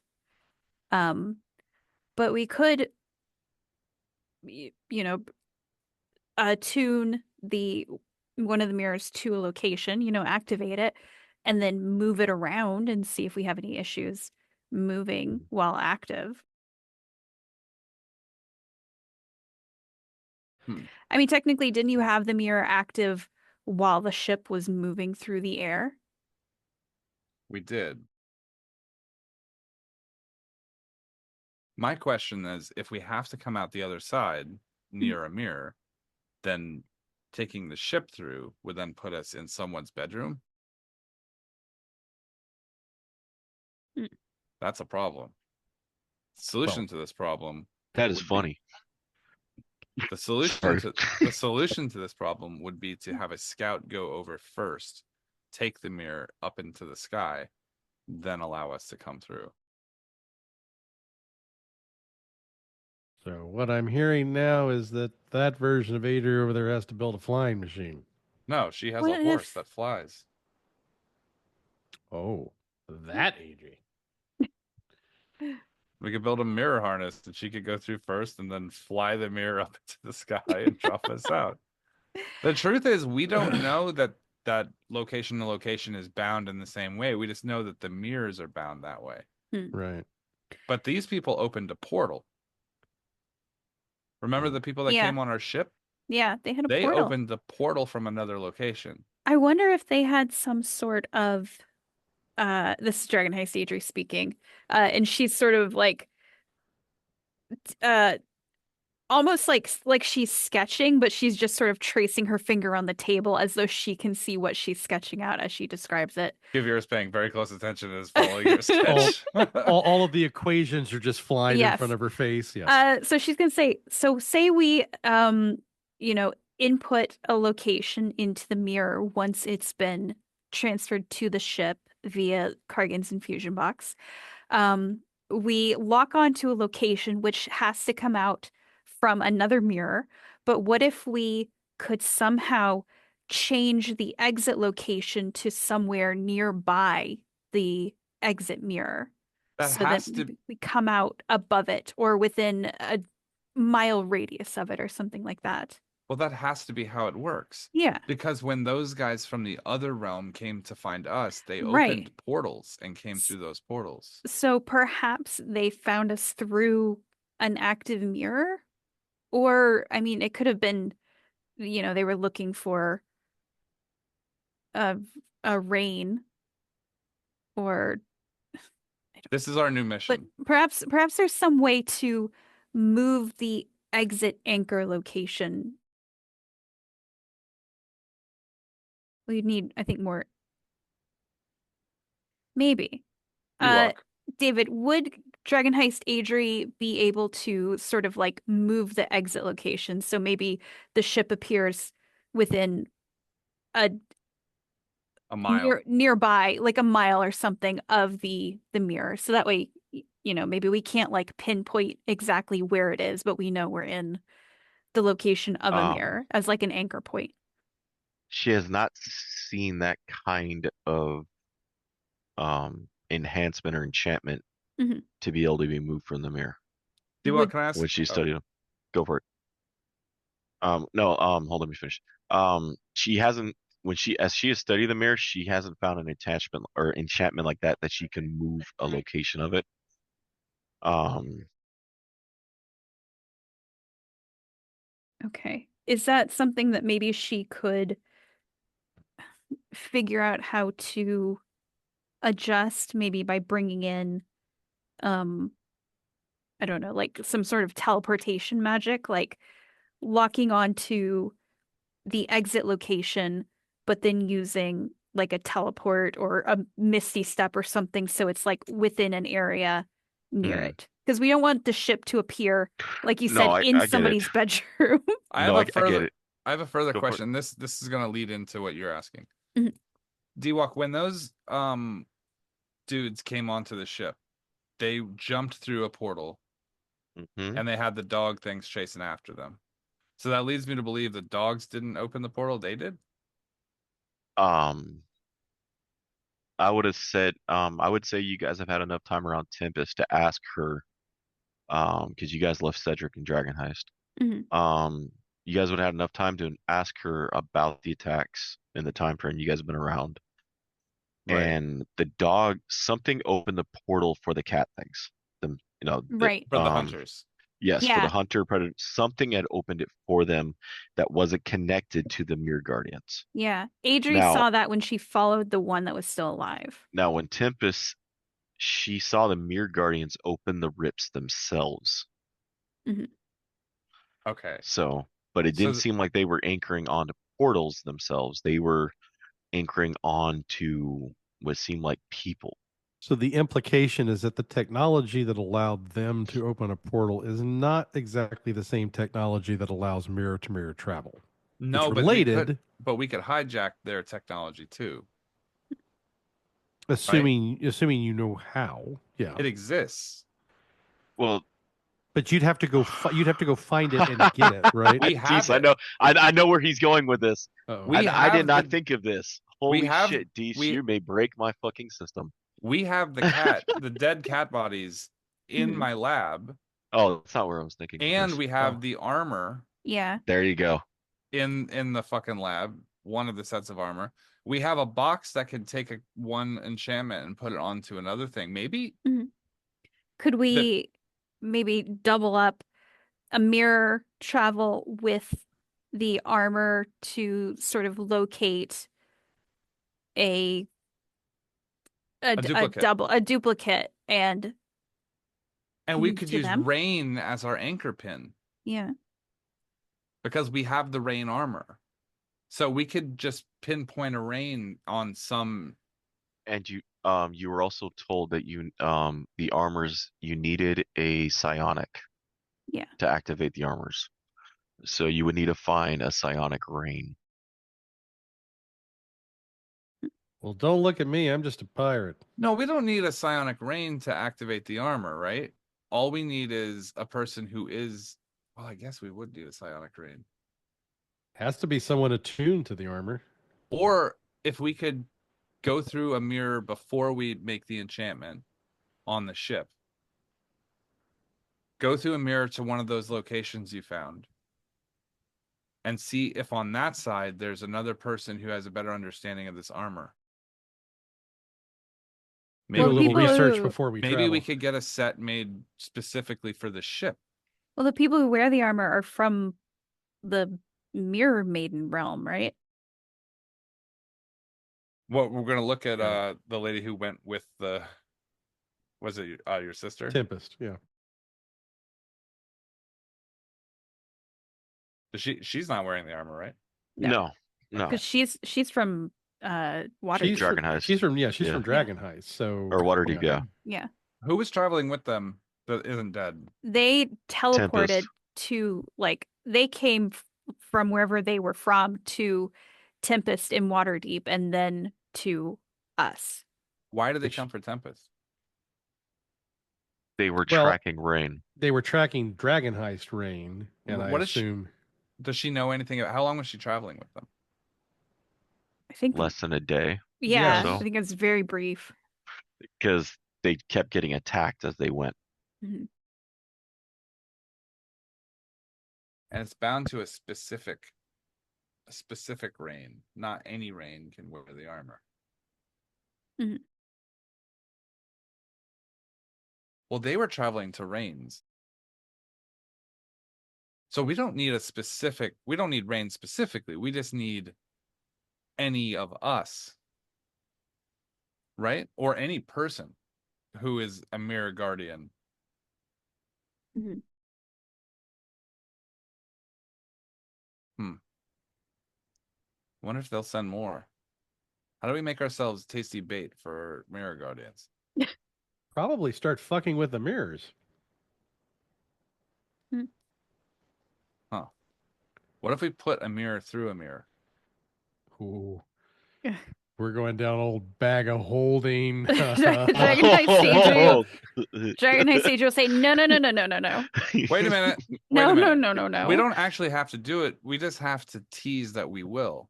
But we could, you know, tune the one of the mirrors to a location, activate it, and then move it around and see if we have any issues moving while active. I mean, technically, didn't you have the mirror active while the ship was moving through the air? We did. My question is, if we have to come out the other side near a mirror, then taking the ship through would then put us in someone's bedroom? That's a problem. Solution to this problem. That is funny. The solution to this problem would be to have a scout go over first, take the mirror up into the sky, then allow us to come through. So what I'm hearing now is that version of Adria over there has to build a flying machine. No, she has What a horse if- that flies. Oh, that Adria. We could build a mirror harness and she could go through first and then fly the mirror up into the sky and drop us out. The truth is, we don't know that location to location is bound in the same way. We just know that the mirrors are bound that way. Right. But these people opened a portal. Remember the people that came on our ship? Yeah, they had a They portal. opened the portal from another location. I wonder if they had some sort of this is Dragon High Sadri speaking. And she's sort of like almost like she's sketching, but she's just sort of tracing her finger on the table as though she can see what she's sketching out as she describes it. Kivira's paying very close attention and is following your sketch. all of the equations are just flying in front of her face. Yes. So she's gonna say, so say we input a location into the mirror once it's been transferred to the ship via Kargan's infusion box. We lock onto a location which has to come out from another mirror. But what if we could somehow change the exit location to somewhere nearby the exit mirror? We come out above it or within a mile radius of it or something like that. Well, that has to be how it works. Yeah. Because when those guys from the other realm came to find us, they opened portals and came through those portals. So perhaps they found us through an active mirror? Or, I mean, it could have been, they were looking for a rain or... This is our new mission. But perhaps there's some way to move the exit anchor location. We'd need, I think, more. Maybe. David, would Dragon Heist Adri be able to sort of like move the exit location? So maybe the ship appears within a mile nearby, like a mile or something of the mirror. So that way, maybe we can't like pinpoint exactly where it is, but we know we're in the location of a mirror as like an anchor point. She has not seen that kind of enhancement or enchantment to be able to be moved from the mirror. Can I ask? When she studied them. Go for it. Hold on, let me finish. She hasn't, as she has studied the mirror, she hasn't found an attachment or enchantment like that she can move a location of it. Okay. Is that something that maybe she could figure out how to adjust, maybe by bringing in, I don't know, like some sort of teleportation magic, like locking onto the exit location, but then using like a teleport or a misty step or something so it's like within an area near it. Because we don't want the ship to appear, like you No, said, in I get it. somebody's bedroom. I No, have a I get further it. I have a further Go for it. question. This is gonna lead into what you're asking. Mhm. D-Walk, when those dudes came onto the ship, they jumped through a portal Hmm. and they had the dog things chasing after them. So that leads me to believe the dogs didn't open the portal, they did? Um, I would say you guys have had enough time around Tempest to ask her, because you guys left Cedric and Dragon Heist. Mhm. You guys would have had enough time to ask her about the attacks in the time frame you guys have been around. Right. And the dog, something opened the portal for the cat things. Right. For the hunters. Yes, for the Yeah. hunter predator, something had opened it for them that wasn't connected to the Mirror Guardians. Yeah. Adri Now, saw that when she followed the one that was still alive. now when Tempest, she saw the Mirror Guardians open the rips themselves. Mhm. Okay. So, but it didn't seem like they were anchoring onto portals themselves. They were anchoring on to what seemed like people. So the implication is that the technology that allowed them to open a portal is not exactly the same technology that allows mirror to mirror travel. No, It's but related, we could hijack their technology too. assuming you know how. Yeah. It exists. Well, But you'd have to go find it and get it, right? We have Dees, I it. know, I know where he's going with this. Uh-oh. We And I did have not the think of this. we Holy have shit, Dees, we you may break my fucking system. we have the cat, the dead cat bodies in Mhm. my lab, Oh, that's not where I was thinking of and this. we have Oh. the armor Yeah. There you go. in the fucking lab, one of the sets of armor. We have a box that can take one enchantment and put it onto another thing. Maybe Could we maybe double up a mirror travel with the armor to sort of locate a a duplicate. a duplicate and we move could to use them? rain as our anchor pin Yeah. because we have the rain armor. So we could just pinpoint a rain on some. And you were also told that the armors, you needed a psionic Yeah. to activate the armors. So you would need to find a psionic rain. Well, don't look at me. I'm just a pirate. No, we don't need a psionic rain to activate the armor, right? All we need is a person who is. Well, I guess we would need a psionic rain. Has to be someone attuned to the armor. Or if we could go through a mirror before we make the enchantment on the ship. Go through a mirror to one of those locations you found and see if on that side there's another person who has a better understanding of this armor. Do a Well, little people research who- before we Maybe travel. we could get a set made specifically for the ship. Well, the people who wear the armor are from the Mirror Maiden realm, right? Well, we're gonna look at Yeah. the lady who went with the. Was it your sister? Tempest, yeah. She's not wearing the armor, right? No. Because she's from Waterdeep. She's Dragon from, Heist. she's from Yeah. from Dragon Heist. So Or Waterdeep, yeah. Yeah. Who was traveling with them that isn't dead? They teleported Tempest. to they came from wherever they were from to Tempest in Waterdeep and then to us. Why did they Which- come for Tempest? They were Well, tracking rain. They were tracking Dragon Heist Rain, and I What is she- assume Does she know anything about how long was she traveling with them? I think Less than a day. yeah, So- I think it's very brief. Because they kept getting attacked as they went. Mhm. And it's bound to a specific rain. Not any rain can wear the armor. Mhm. Well, they were traveling to rains. So we don't need rain specifically. We just need any of us. Right? Or any person who is a mirror guardian. Mhm. I wonder if they'll send more. How do we make ourselves tasty bait for mirror guardians? Probably start fucking with the mirrors. Huh. What if we put a mirror through a mirror? Ooh. We're going down old bag of holding. Dragon Knight Seiju. Dragon Knight Seiju will say, no. Wait a minute. No. We don't actually have to do it. We just have to tease that we will.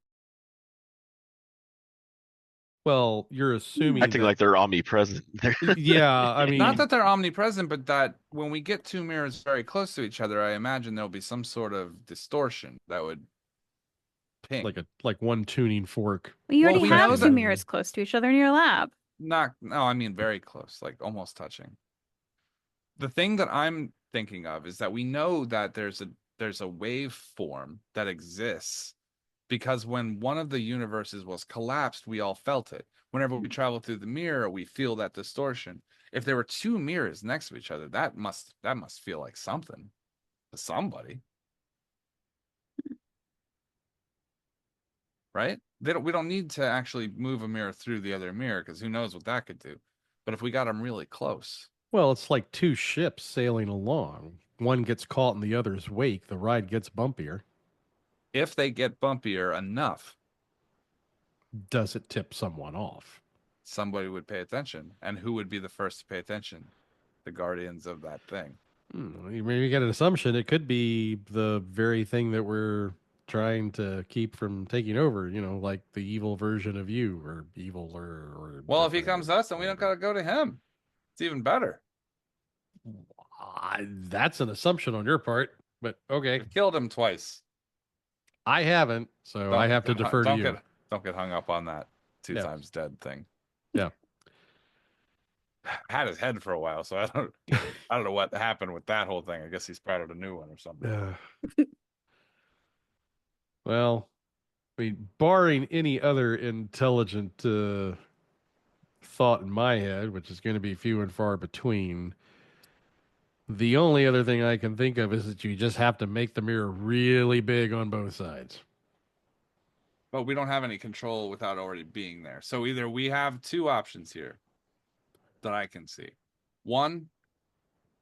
Well, you're assuming Acting that, like they're omnipresent. yeah, I mean, Not that they're omnipresent, but that when we get two mirrors very close to each other, I imagine there'll be some sort of distortion that would ping. like one tuning fork. Well, you Well, already we know have two that- mirrors close to each other in your lab. No, I mean very close, like almost touching. The thing that I'm thinking of is that we know that there's a waveform that exists because when one of the universes was collapsed, we all felt it. Whenever we travel through the mirror, we feel that distortion. If there were two mirrors next to each other, that must feel like something to somebody. Right? We don't need to actually move a mirror through the other mirror because who knows what that could do. But if we got them really close, Well, it's like two ships sailing along. One gets caught in the other's wake. The ride gets bumpier. if they get bumpier enough, Does it tip someone off? somebody would pay attention. And who would be the first to pay attention? The guardians of that thing. You maybe get an assumption. It could be the very thing that we're trying to keep from taking over, like the evil version of you or evil or Well, if he different comes to us, then we don't got to go to him. It's even better. That's an assumption on your part, but okay. We've killed him twice. I haven't, so I have to defer to you. Don't get hung up on that two Yeah. times dead thing. Yeah. Had his head for a while, so I don't know what happened with that whole thing. I guess he sprouted a new one or something. Well, I mean, barring any other intelligent thought in my head, which is going to be few and far between, the only other thing I can think of is that you just have to make the mirror really big on both sides. But we don't have any control without already being there. So either we have two options here that I can see. One,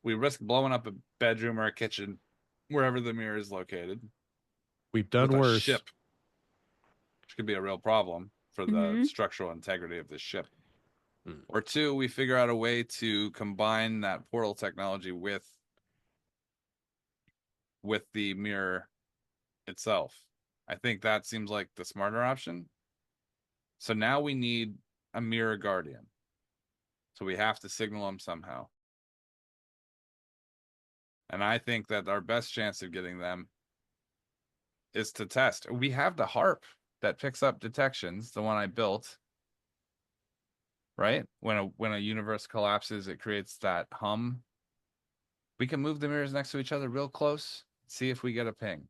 we risk blowing up a bedroom or a kitchen, wherever the mirror is located. We've done with a worse. ship, which could be a real problem for the structural integrity of this ship. Or two, we figure out a way to combine that portal technology with the mirror itself. I think that seems like the smarter option. So now we need a mirror guardian. So we have to signal them somehow. And I think that our best chance of getting them is to test. We have the harp that picks up detections, the one I built. Right? When a universe collapses, it creates that hum. We can move the mirrors next to each other real close, see if we get a ping.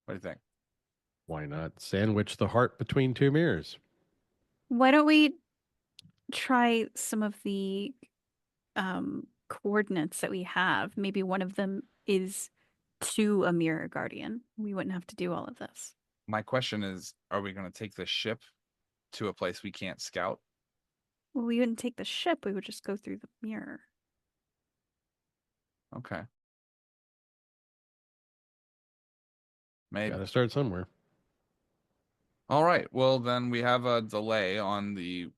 What do you think? Why not sandwich the heart between two mirrors? Why don't we try some of the coordinates that we have? Maybe one of them is to a mirror guardian. We wouldn't have to do all of this. My question is, are we going to take the ship to a place we can't scout? Well, we wouldn't take the ship. We would just go through the mirror. Okay. Maybe. Got to start somewhere. All right. Well, then we have a delay on the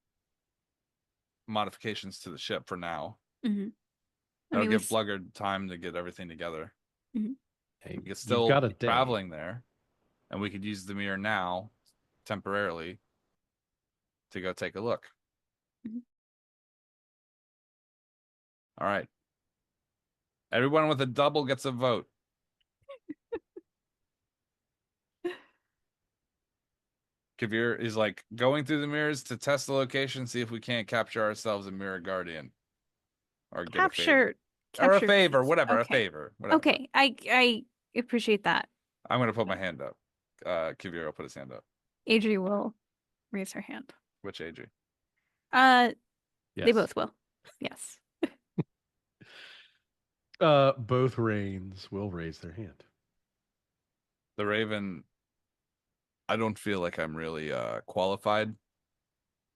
modifications to the ship for now. Mm-hmm. That'll give Bluggard time to get everything together. Mm-hmm. Hey, We could still got a be day. traveling there, and we could use the mirror now, temporarily, to go take a look. Mm-hmm. All right. Everyone with a double gets a vote. Kavir is like going through the mirrors to test the location, see if we can't capture ourselves a mirror guardian. Or get a favor. Or a favor, whatever, okay. a favor. Whatever. Okay, I appreciate that. I'm going to put my hand up. Kavir will put his hand up. Adri will raise her hand. Which Adri? They Yes. both will. Yes. Both Rains will raise their hand. The Raven, I don't feel like I'm really qualified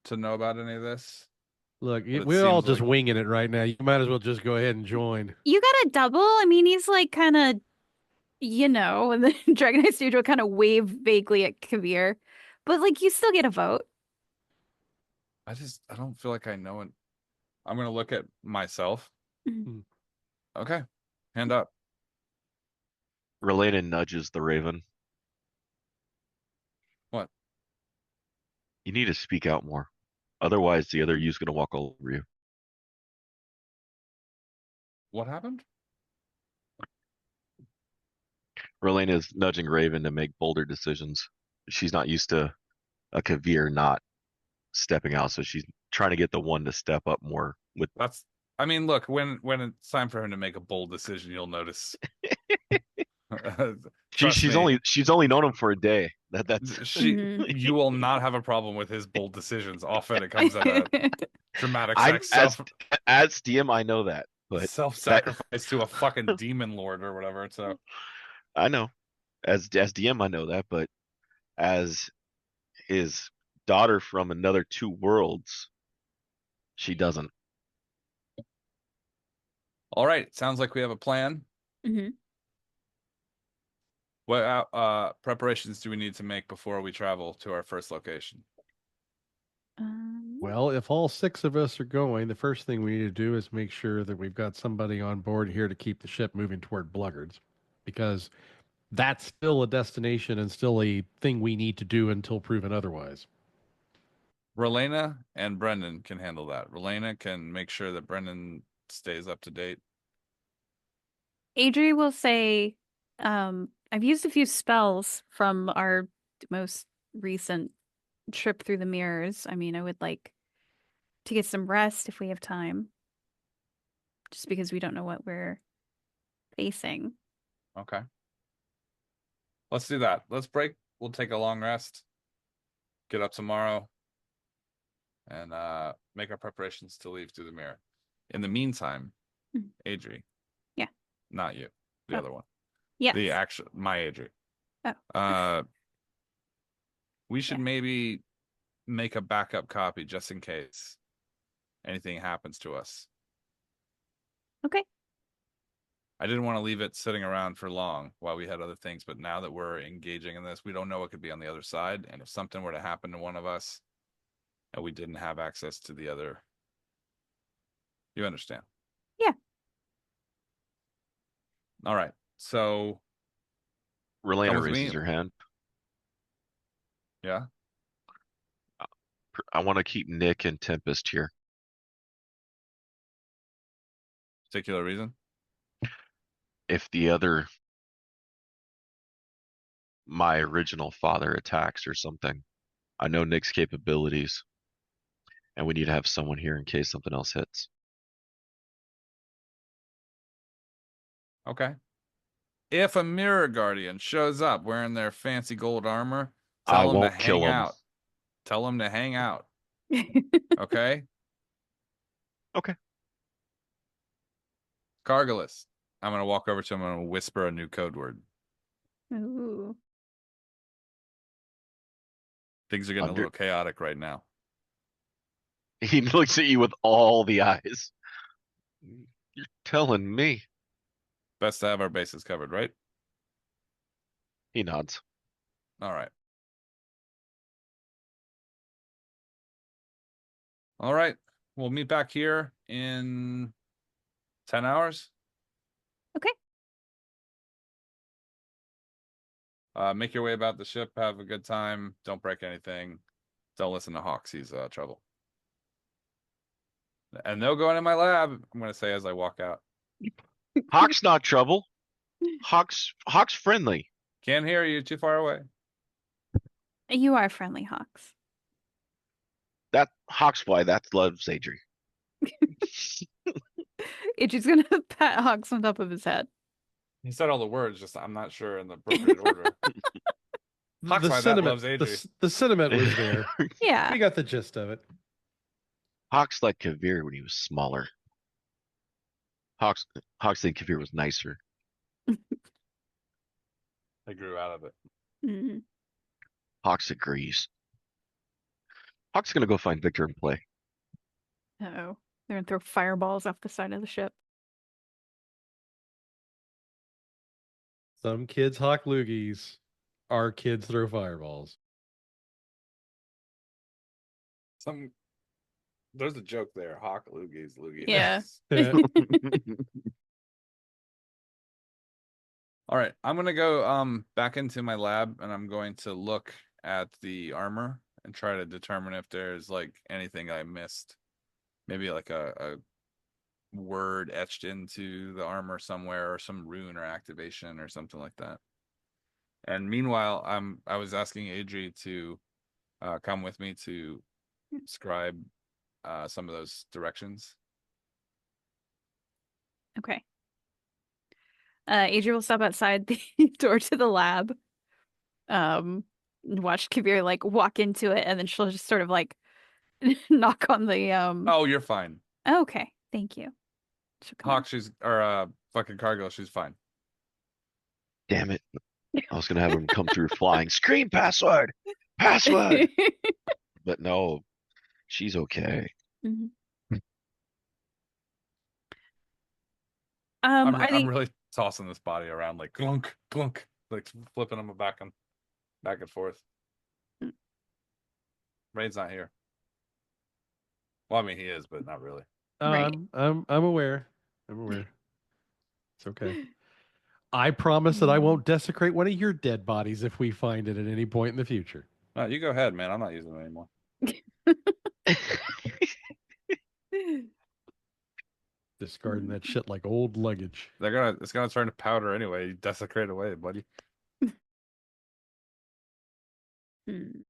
to know about any of this. Look, But it we're all seems just like winging it right now. You might as well just go ahead and join. You got a double? I mean, he's like kind of, and then Dragon Knight Studio kind of wave vaguely at Kavir. But like you still get a vote. I don't feel like I know it. I'm gonna look at myself. Mhm. Okay. Hand up. Relena nudges the Raven. What? You need to speak out more. Otherwise, the other you's gonna walk all over you. What happened? Relena is nudging Raven to make bolder decisions. She's not used to a Kavir not stepping out, so she's trying to get the one to step up more. With That's I mean, look, when it's time for him to make a bold decision, you'll notice. Trust me. she's only known him for a day. That's Mhm. You will not have a problem with his bold decisions. Often it comes at a dramatic I self as DM I know that, but that self-sacrifice to a fucking demon lord or whatever. So I know as DM I know that, but as his daughter from another two worlds, she doesn't. all right, sounds like we have a plan. Mhm. What preparations do we need to make before we travel to our first location? Well, if all 6 of us are going, the first thing we need to do is make sure that we've got somebody on board here to keep the ship moving toward Bluggards, because that's still a destination and still a thing we need to do until proven otherwise. Relena and Brendan can handle that. Relena can make sure that Brendan stays up to date. Adri will say, I've used a few spells from our most recent trip through the mirrors. I mean, I would like to get some rest if we have time, just because we don't know what we're facing. Okay. Let's do that. Let's break. We'll take a long rest. Get up tomorrow and make our preparations to leave through the mirror. In the meantime, Mhm. Adri. Yeah. Not you. The Oh. other one. Yes. The actual my Adri. Oh. We should maybe make a backup copy just in case anything happens to us. Okay. I didn't want to leave it sitting around for long while we had other things, but now that we're engaging in this, we don't know what could be on the other side. And if something were to happen to one of us and we didn't have access to the other, you understand? Yeah. All right. So come Relena with me. raises her hand. Yeah. I want to keep Nick and Tempest here. Particular reason? If the other, my original father attacks or something, I know Nick's capabilities, and we need to have someone here in case something else hits. Okay. If a mirror guardian shows up wearing their fancy gold armor, I tell them to won't kill hang him. out. Tell them to hang out. Okay? Okay. Cargilus. I'm going to walk over to him and I'm going to whisper a new code word. Ooh. Things are getting a little chaotic right now. He looks at you with all the eyes. You're telling me. Best to have our bases covered, right? He nods. All right. All right. We'll meet back here in 10 hours. Okay. Make your way about the ship. Have a good time. Don't break anything. Don't listen to Hawks. He's trouble. And no going in my lab, I'm going to say as I walk out. Hawk's not trouble. Hawk's friendly. Can't hear you. Too far away. You are friendly, Hawks. That Hawk's fly. That loves Adri. Itchy's gonna pat Hawks on top of his head. He said all the words, just I'm not sure in the appropriate order. Hawks The by that sentiment, loves Adri. the sentiment was there. Yeah. We got the gist of it. Hawk's like Kavir when he was smaller. Hawks think Kavir was nicer. I grew out of it. Mm. Hawks agrees. Hawk's gonna go find Victor and play. Uh-oh. They're gonna throw fireballs off the side of the ship. Some kids hawk loogies. Our kids throw fireballs. There's a joke there. Hawk loogies, loogie. Yeah. All right, I'm gonna go back into my lab and I'm going to look at the armor and try to determine if there's like anything I missed. Maybe like a word etched into the armor somewhere or some rune or activation or something like that. And meanwhile, I was asking Adri to come with me to scribe some of those directions. Okay. Adria will stop outside the door to the lab. And watch Kabir like walk into it, and then she'll just sort of like knock on the Oh, you're fine. Okay, thank you. She'll come Hawk, fucking Cargill, she's fine. Damn it. I was gonna have him come through flying. Scream password! Password! in. But no, she's okay. Mhm. I'm Are they really tossing this body around like glunk, glunk, like flipping him back and forth. Mm. Raid's not here. Well, I mean he is, but not really. Right. I'm aware. I'm aware. It's okay. I promise that I won't desecrate one of your dead bodies if we find it at any point in the future. You go ahead, man. I'm not using it anymore. Discarding that shit like old luggage. It's gonna turn to powder anyway. You desecrate away, buddy. Hmm.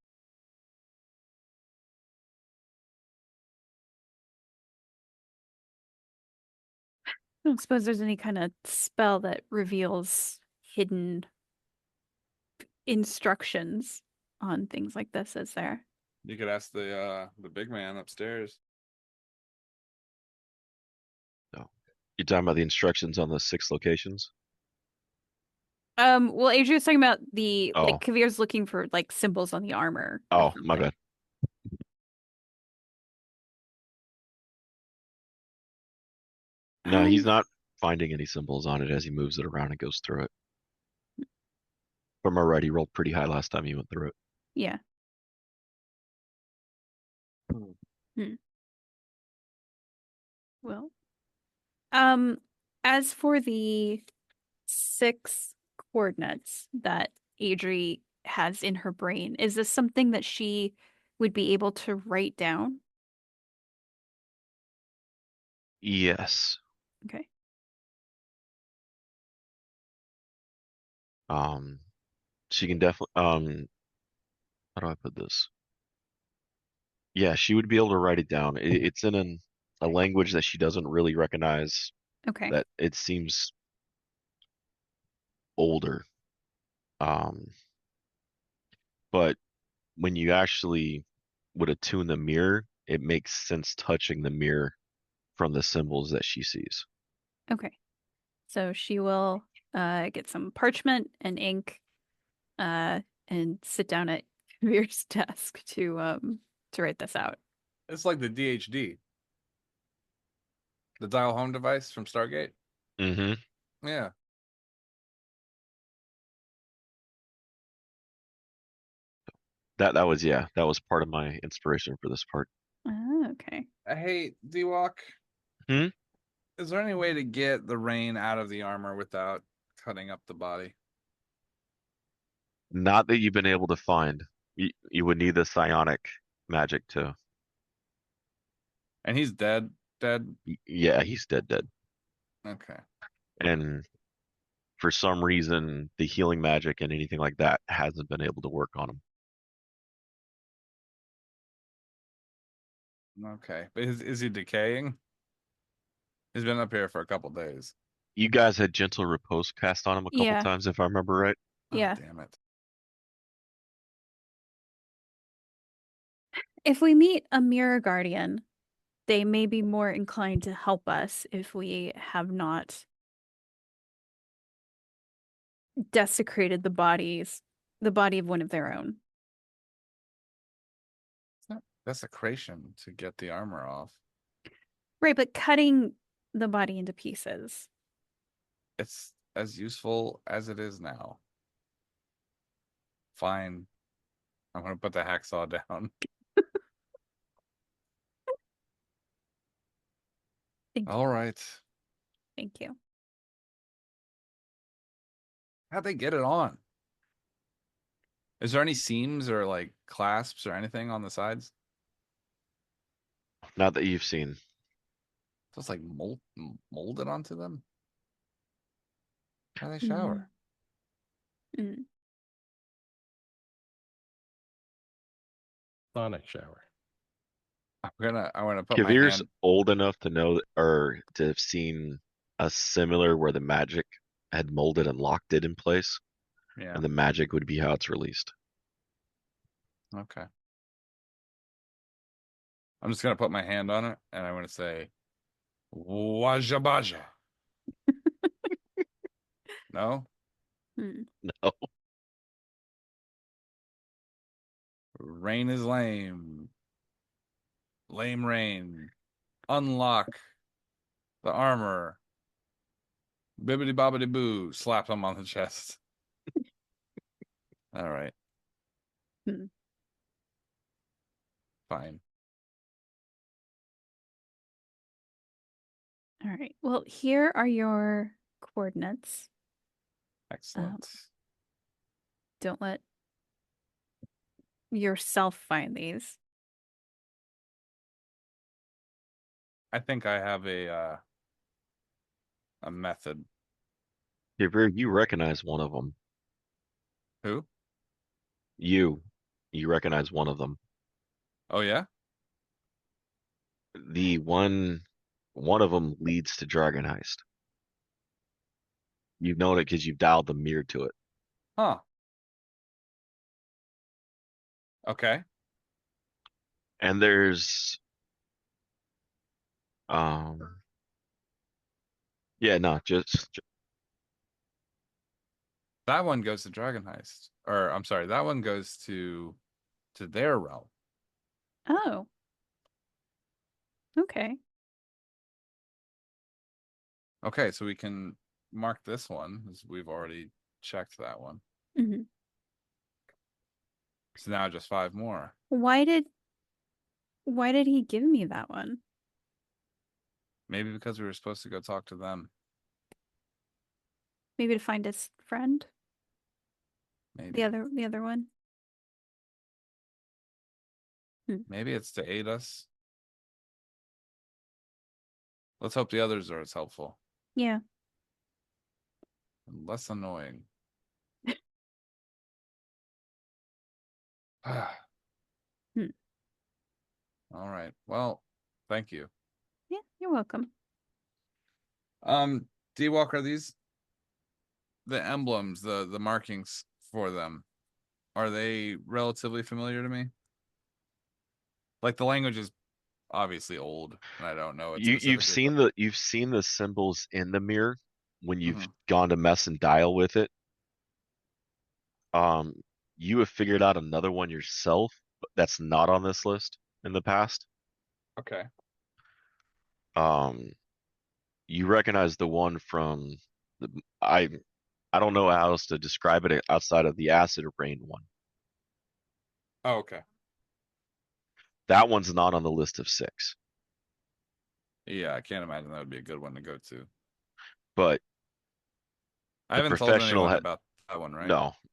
I don't suppose there's any kind of spell that reveals hidden instructions on things like this, is there? You could ask the big man upstairs. No. You're talking about the instructions on the 6 locations? Well, Adria's talking about the Oh. like Kavir's looking for like symbols on the armor. or Oh, my something. bad. No, he's not finding any symbols on it as he moves it around and goes through it. From our right, he rolled pretty high last time he went through it. Yeah. Hmm. Well, as for the 6 coordinates that Adri has in her brain, is this something that she would be able to write down? Yes. Okay. She can definitely, how do I put this? Yeah, she would be able to write it down. It's in a language that she doesn't really recognize, Okay. that it seems older. But when you actually would attune the mirror, it makes sense touching the mirror from the symbols that she sees. Okay. So she will get some parchment and ink and sit down at Kavir's desk to write this out. It's like the DHD, the dial home device from Stargate. Mm-hmm. Yeah. That was part of my inspiration for this part. Oh, okay. Hey, D-Walk. Hmm? Is there any way to get the rain out of the armor without cutting up the body? Not that you've been able to find. You would need the psionic magic to. And he's dead. Yeah, he's dead. Okay. And for some reason, the healing magic and anything like that hasn't been able to work on him. Okay. But is he decaying? He's been up here for a couple days. You guys had gentle repose cast on him a couple times, if I remember right. Yeah. Oh, damn it. If we meet a mirror guardian, they may be more inclined to help us if we have not desecrated the body of one of their own. It's not desecration to get the armor off. Right, but cutting the body into pieces. It's as useful as it is now. Fine. I'm gonna put the hacksaw down. Thank you. All right. Thank you. How'd they get it on? Is there any seams or like clasps or anything on the sides? Not that you've seen. So it's like molded onto them? How do they shower? Mm. Sonic shower. I wanna put my Kavir's hand. old enough to know or to have seen a similar where the magic had molded and locked it in place, Yeah. and the magic would be how it's released. Okay. I'm just gonna put my hand on it and I'm gonna say Wajabaja. No? Mm. No. Rain is lame. Lame rain. Unlock the armor. Bibbidi bobbidi boo. Slap him on the chest. All right. Hmm. Fine. All right. Well, here are your coordinates. Excellent. Don't let yourself find these. I think I have a method. Kavir, you recognize one of them. Who? You recognize one of them. Oh yeah? The one of them leads to Dragon Heist. You've known it because you've dialed the mirror to it. Huh. Okay. And there's um yeah, no, just That one goes to Dragon Heist. Or I'm sorry, that one goes to their realm. Oh. Okay. Okay, so we can mark this one as we've already checked that one. Hmm. So now just 5 more. Why did he give me that one? Maybe because we were supposed to go talk to them. Maybe to find his friend? Maybe. The other one? Maybe it's to aid us. Let's hope the others are as helpful Yeah. and less annoying. All right. Well, thank you. Yeah, you're welcome. D-Walk, are these the emblems, the markings for them? Are they relatively familiar to me? Like the language is obviously old, and I don't know it specifically. you've seen the symbols in the mirror when you've Mhm. gone to mess and dial with it. You have figured out another one yourself, but that's not on this list in the past. Okay. Um, you recognize the one from the I don't know how else to describe it outside of the acid rain one. Oh, okay. That one's not on the list of 6, Yeah, I can't imagine that would be a good one to go to. but I the haven't told professional anyone about that one, right?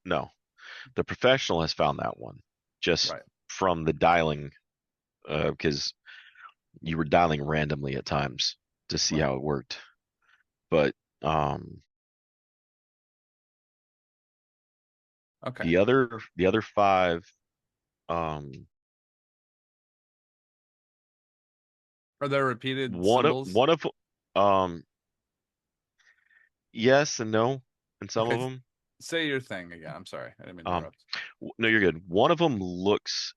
no, the professional has found that one just Right. from the dialing, because you were dialing randomly at times to see Right. how it worked. But Okay. the other 5, um, Are there repeated one of symbols? one of yes and no in some of Okay. them. Say your thing again. I'm sorry. I didn't mean to Um, interrupt. no, you're good. One of them looks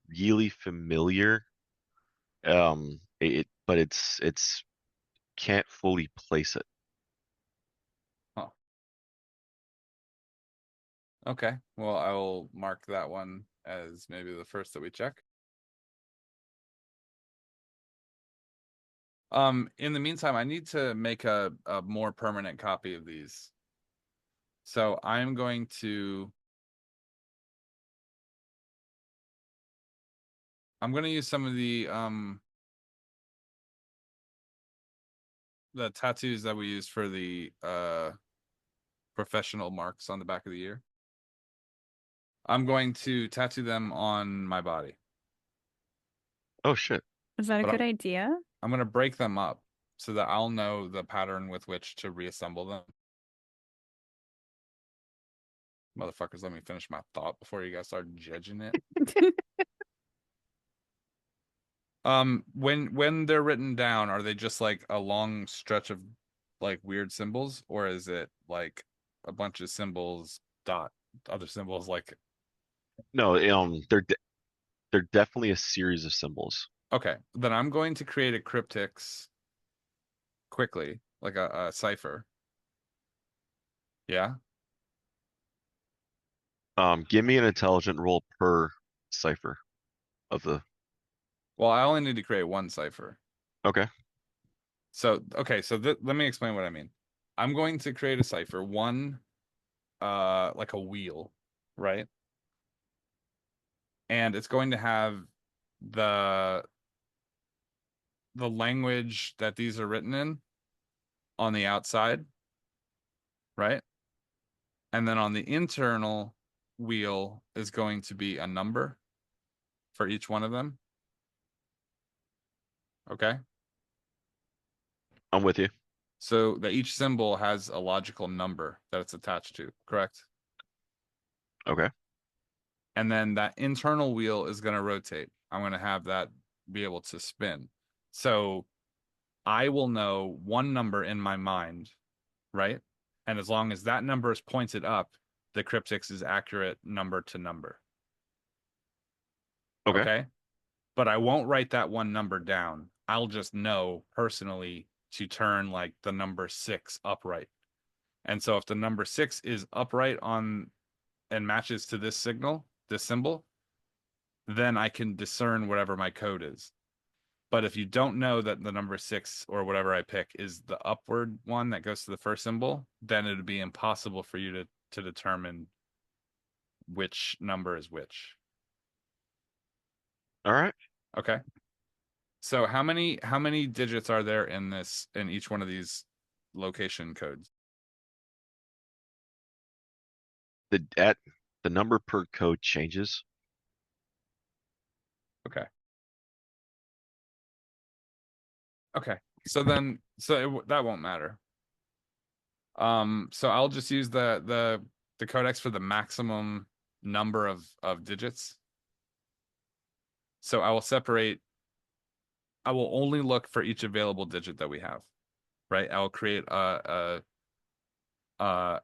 really familiar. But it's can't fully place it. Huh. Okay. Well, I will mark that one as maybe the first that we check. In the meantime, I need to make a more permanent copy of these. So I'm going to use some of the tattoos that we use for the professional marks on the back of the ear. I'm going to tattoo them on my body. Oh shit. Is that a But good idea? I'm going to break them up so that I'll know the pattern with which to reassemble them. Motherfuckers, let me finish my thought before you guys start judging it. When they're written down, are they just like a long stretch of like weird symbols, or is it like a bunch of symbols dot other symbols like No, they're definitely a series of symbols. okay, then I'm going to create a cryptics quickly, like a cipher. Yeah. Give me an intelligent roll per cipher of the. Well, I only need to create one cipher. Okay. So okay, so let me explain what I mean. I'm going to create a cipher, one like a wheel, right? And it's going to have the language that these are written in on the outside, right? And then on the internal wheel is going to be a number for each one of them. Okay. I'm with you. So that each symbol has a logical number that it's attached to, correct? Okay. And then that internal wheel is going to rotate. I'm going to have that be able to spin. So I will know one number in my mind, right? And as long as that number is pointed up, the cryptics is accurate number to number. Okay. Okay. But I won't write that one number down. I'll just know personally to turn like the number 6 upright. And so if the number 6 is upright on and matches to this signal, this symbol, then I can discern whatever my code is. But if you don't know that the number 6 or whatever I pick is the upward one that goes to the first symbol, then it would be impossible for you to determine which number is which. All right. Okay. So how many digits are there in each one of these location codes? The number per code changes. Okay. Okay. So then that won't matter. So I'll just use the codex for the maximum number of digits. So I will only look for each available digit that we have, right? I will create an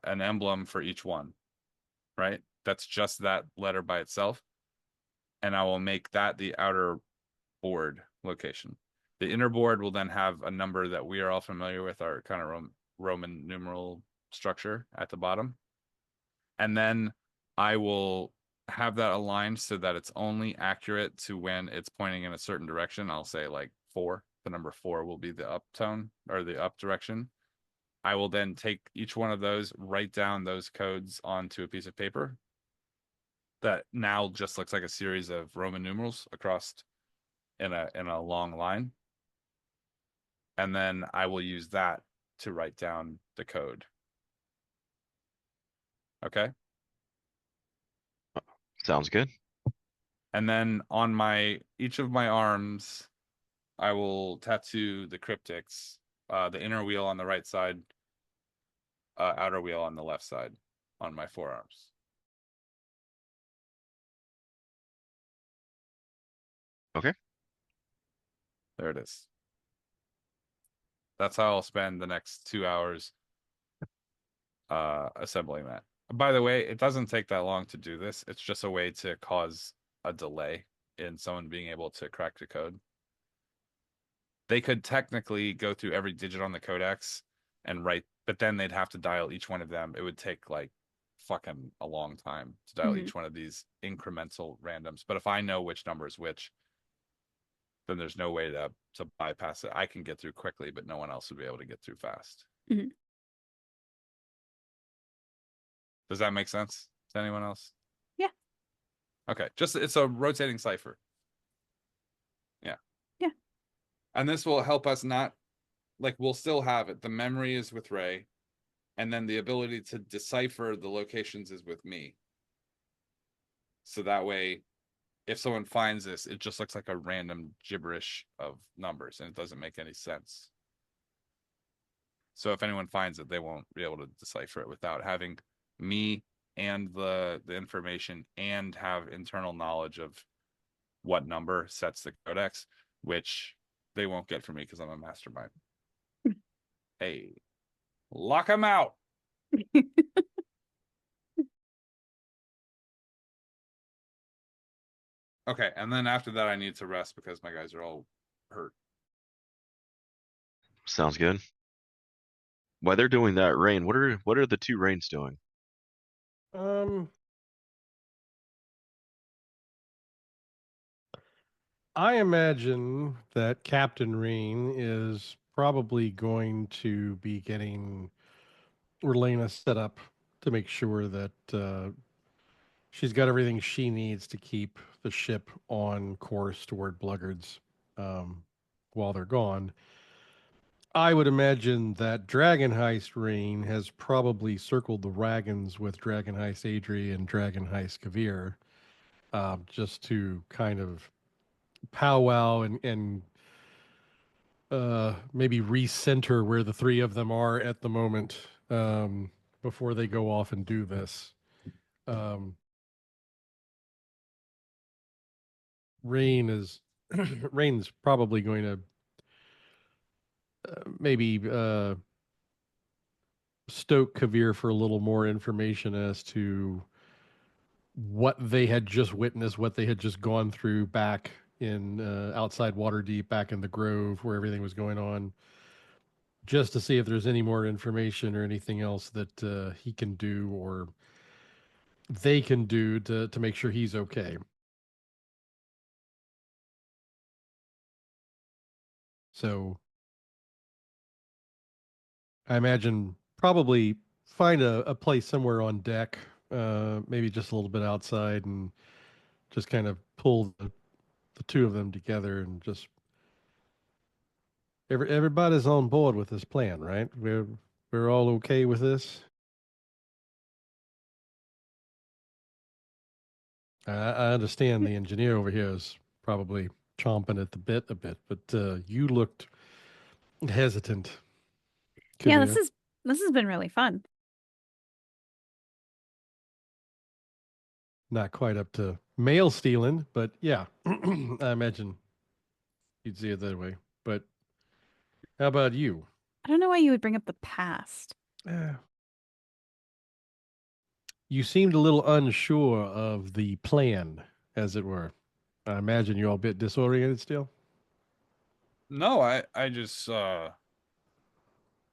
emblem for each one, right? That's just that letter by itself. And I will make that the outer board location. The inner board will then have a number that we are all familiar with, our kind of Roman numeral structure at the bottom. And then I will have that aligned so that it's only accurate to when it's pointing in a certain direction. I'll say like 4. The number 4 will be the up tone or the up direction. I will then take each one of those, write down those codes onto a piece of paper that now just looks like a series of Roman numerals across in a long line. And then I will use that to write down the code. Okay. Sounds good. And then on each of my arms, I will tattoo the cryptics, the inner wheel on the right side, outer wheel on the left side on my forearms. Okay. There it is. That's how I'll spend the next 2 hours assembling that. By the way, it doesn't take that long to do this. It's just a way to cause a delay in someone being able to crack the code. They could technically go through every digit on the codex and write, but then they'd have to dial each one of them. It would take like fucking a long time to dial Mhm. each one of these incremental randoms. But if I know which number is which, then there's no way to bypass it. I can get through quickly, but no one else would be able to get through fast. Mhm. Does that make sense to anyone else? Yeah. Okay, just it's a rotating cipher. Yeah. Yeah. And this will help us not, like, we'll still have it. The memory is with Ray, and then the ability to decipher the locations is with me. So that way, if someone finds this, it just looks like a random gibberish of numbers and it doesn't make any sense. So if anyone finds it, they won't be able to decipher it without having me and the information and have internal knowledge of what number sets the codex, which they won't get from me because I'm a mastermind. Hey, lock them out. Okay, and then after that, I need to rest because my guys are all hurt. Sounds good. While they're doing that, Rain, what are the two Rains doing? I imagine that Captain Rain is probably going to be getting Relena set up to make sure that she's got everything she needs to keep the ship on course toward Bluggards while they're gone. I would imagine that Dragon Heist Rain has probably circled the wagons with Dragon Heist Adri and Dragon Heist Kavir, just to kind of powwow and maybe recenter where the three of them are at the moment before they go off and do this. Um, Rain is Rain's probably going to maybe stoke Kavir for a little more information as to what they had just witnessed, what they had just gone through back in outside Waterdeep, back in the Grove, where everything was going on, just to see if there's any more information or anything else that he can do or they can do to make sure he's okay. So I imagine probably find a place somewhere on deck, maybe just a little bit outside, and just kind of pull the two of them together and just everybody's on board with this plan, right? We're all okay with this. I understand the engineer over here is probably chomping at the bit a bit, but you looked hesitant, Yeah, Kavir. this has been really fun. Not quite up to mail stealing, but yeah, I imagine you'd see it that way. But how about you? I don't know why you would bring up the past. You seemed a little unsure of the plan, as it were. I imagine you're all a bit disoriented still. No, I just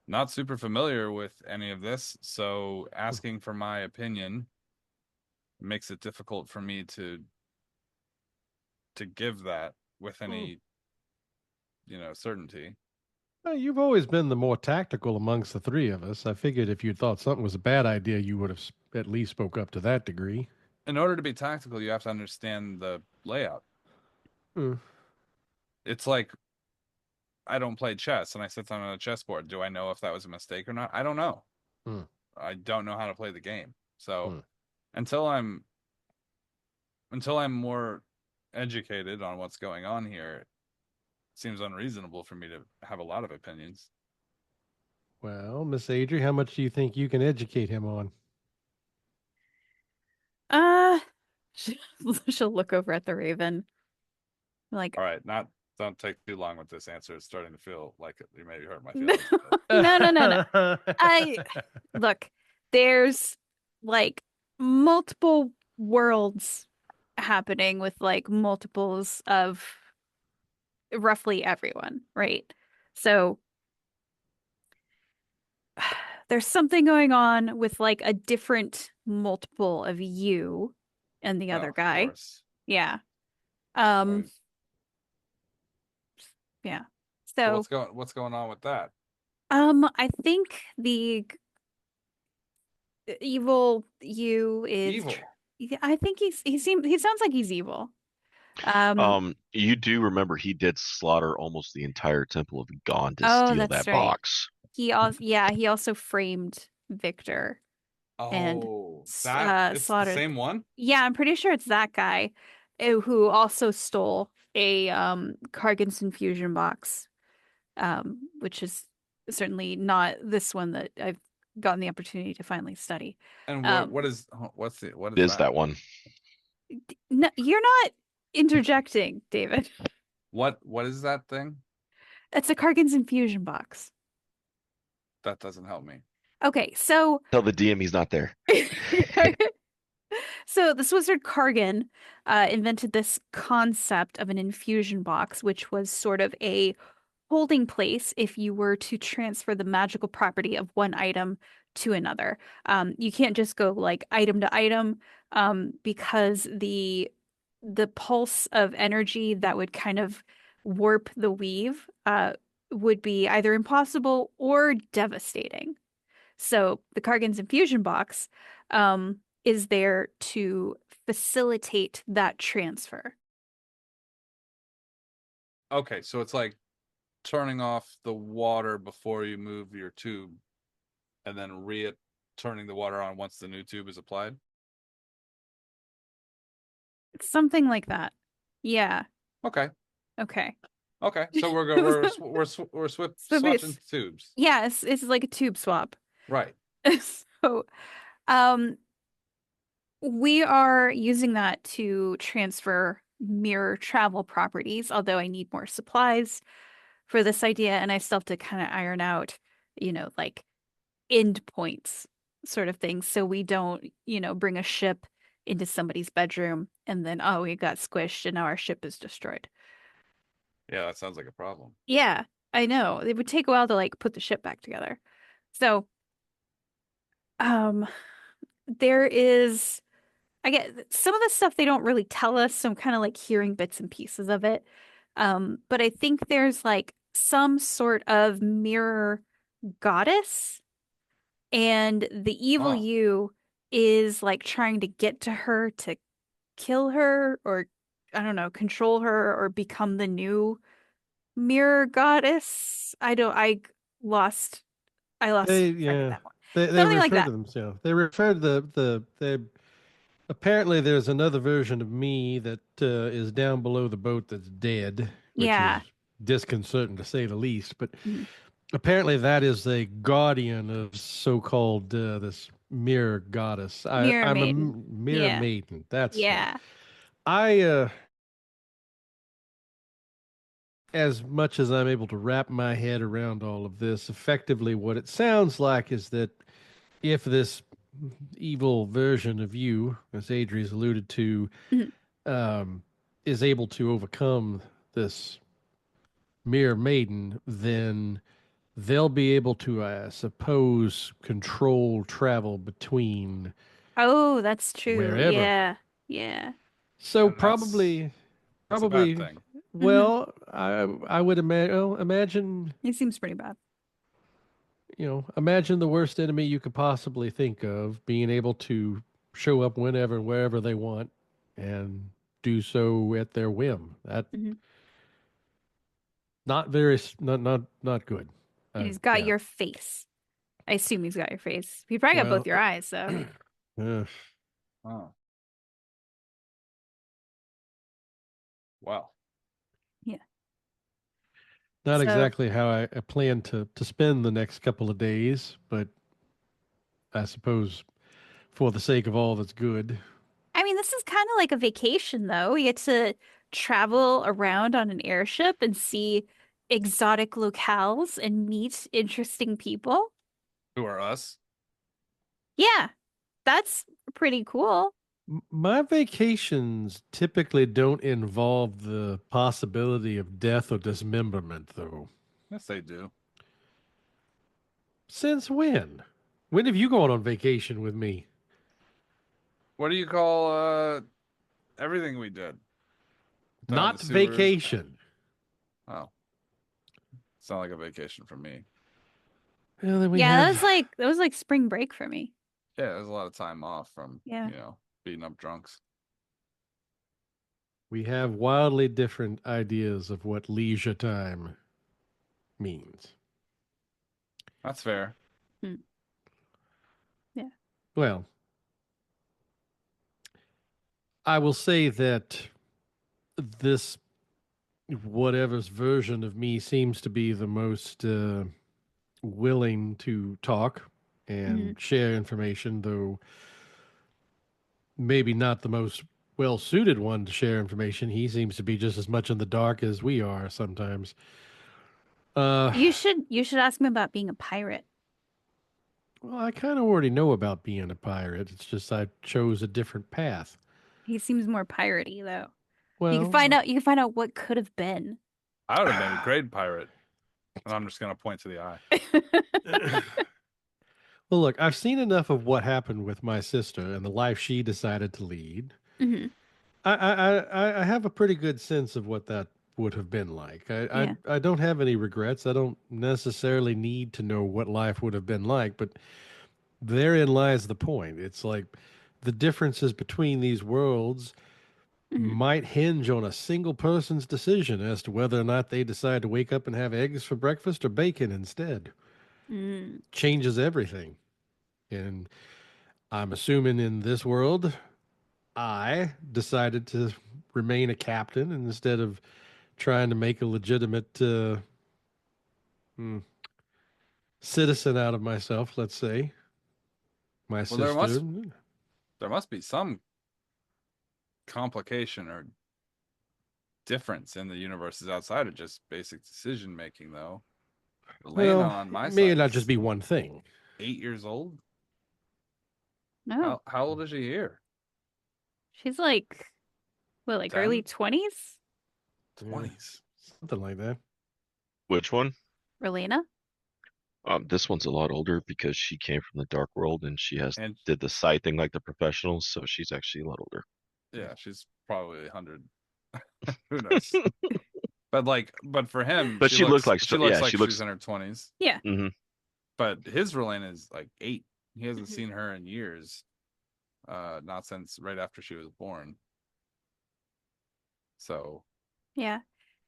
not super familiar with any of this, so asking for my opinion makes it difficult for me to give that with any, certainty. You've always been the more tactical amongst the three of us. I figured if you thought something was a bad idea, you would have at least spoke up to that degree. In order to be tactical, you have to understand the layout. Hmm. It's like I don't play chess and I sit down on a chessboard. Do I know if that was a mistake or not? I don't know. Hmm. I don't know how to play the game. So Hmm. until I'm more educated on what's going on here, it seems unreasonable for me to have a lot of opinions. Well, Miss Adri, how much do you think you can educate him on? Uh, she'll look over at the Raven. Like, All right, don't take too long with this answer. It's starting to feel like you maybe hurt my feelings. No. Look, there's like multiple worlds happening with like multiples of roughly everyone, right? So there's something going on with like a different multiple of you and the other Of guy. course. Yeah. Right. Yeah. So So, what's going on with that? I think the evil you is Evil. yeah, I think he sounds like he's evil. You do remember he did slaughter almost the entire Temple of God to Oh, steal that's that right. box. He also framed Victor and Oh, it's the slaughtered. same one? Yeah, I'm pretty sure it's that guy who also stole a Kargan's infusion box, which is certainly not this one that I've gotten the opportunity to finally study. And Um, what It is is that? that one. no, you're not interjecting, David. What is that thing? It's a Kargan's infusion box. That doesn't help me. Okay, so Tell the DM he's not there. so this wizard Kargan invented this concept of an infusion box, which was sort of a holding place if you were to transfer the magical property of one item to another. You can't just go like item to item, because the pulse of energy that would kind of warp the weave would be either impossible or devastating. So the Kargan's infusion box is there to facilitate that transfer. Okay, so it's like turning off the water before you move your tube and then turning the water on once the new tube is applied. It's something like that. Yeah. Okay. Okay. Okay. So So swatching tubes. yeah, it's like a tube swap. Right. So, um, we are using that to transfer mirror travel properties, although I need more supplies for this idea, and I still have to kind of iron out, like end points sort of thing, so we don't, bring a ship into somebody's bedroom and then, oh, we got squished and now our ship is destroyed. Yeah, that sounds like a problem. Yeah, I know. It would take a while to like put the ship back together. So, um, there is, I get some of the stuff they don't really tell us, so I'm kind of like hearing bits and pieces of it. But I think there's like some sort of mirror goddess, and the evil Oh, you is like trying to get to her to kill her, or I don't know, control her or become the new mirror goddess. Lost I lost They track of yeah. that one. They Something like refer that. to themselves. They refer to the they apparently there's another version of me that is down below the boat that's dead, which is Yeah. disconcerting to say the least. But Mhm. apparently that is a guardian of so-called this mirror goddess. Mirror I'm a Maiden. mirror Yeah. maiden. That's right. Yeah. I as much as I'm able to wrap my head around all of this, effectively what it sounds like is that if this evil version of you, as Adri's alluded to, Mhm. is able to overcome this mere maiden, then they'll be able to, I suppose, control travel between Oh, that's true. wherever. Yeah. Yeah. So and that's a bad probably, thing. Hmm. well, I would imagine, It seems pretty bad. imagine the worst enemy you could possibly think of being able to show up whenever, wherever they want, and do so at their whim. That Hmm. not very, not good. And he's got Yeah. your face. I assume he's got your face. He probably got both Well, your eyes, so uh, Oh, wow. yeah. not So, exactly how I plan to spend the next couple of days, but I suppose for the sake of all that's good. I mean, this is kind of like a vacation, though. You get to travel around on an airship and see exotic locales and meet interesting people. Who are us? Yeah, that's pretty cool. My vacations typically don't involve the possibility of death or dismemberment, though. Yes, they do. Since when? When have you gone on vacation with me? What do you call everything we did? Down in the Not sewers. vacation. Oh, it's not like a vacation for me. Well, then we Yeah, have that was like spring break for me. Yeah, there's a lot of time off from Yeah. beating up drunks. we have wildly different ideas of what leisure time means. That's fair. Hmm. Yeah. Well, I will say that this whatever's version of me seems to be the most willing to talk Mhm. and share information, though maybe not the most well suited one to share information. He seems to be just as much in the dark as we are sometimes. Uh, You should ask him about being a pirate. well, I kind of already know about being a pirate. It's just I chose a different path. He seems more piratey though. Well, You can find out what could have been. I would have been a great pirate. And I'm just gonna point to the eye. well, look, I've seen enough of what happened with my sister and the life she decided to lead. Hmm. I have a pretty good sense of what that would have been like. Yeah. I don't have any regrets. I don't necessarily need to know what life would have been like, but therein lies the point. It's like the differences between these worlds Hmm. might hinge on a single person's decision as to whether or not they decide to wake up and have eggs for breakfast or bacon instead. Mm. Changes everything. And I'm assuming in this world, I decided to remain a captain instead of trying to make a legitimate hmm, citizen out of myself, let's say. My Well, there sister. must be some complication or difference in the universes outside of just basic decision making, though. Elena Well, on my it may side not just is be one thing. 8 years old. No. How old is she here? She's like what, like 10? early 20s? Yeah, 20s. something like that. Which one? Relena? This one's a lot older because she came from the dark world and she has And did the side thing like the professionals, so she's actually a lot older. yeah, she's probably 100. Who knows? But for him, But she looks like she looks yeah, like she she's looks. in her 20s. Yeah. Hmm. But his Relena is like 8. He hasn't Mhm. seen her in years. Not since right after she was born. So Yeah.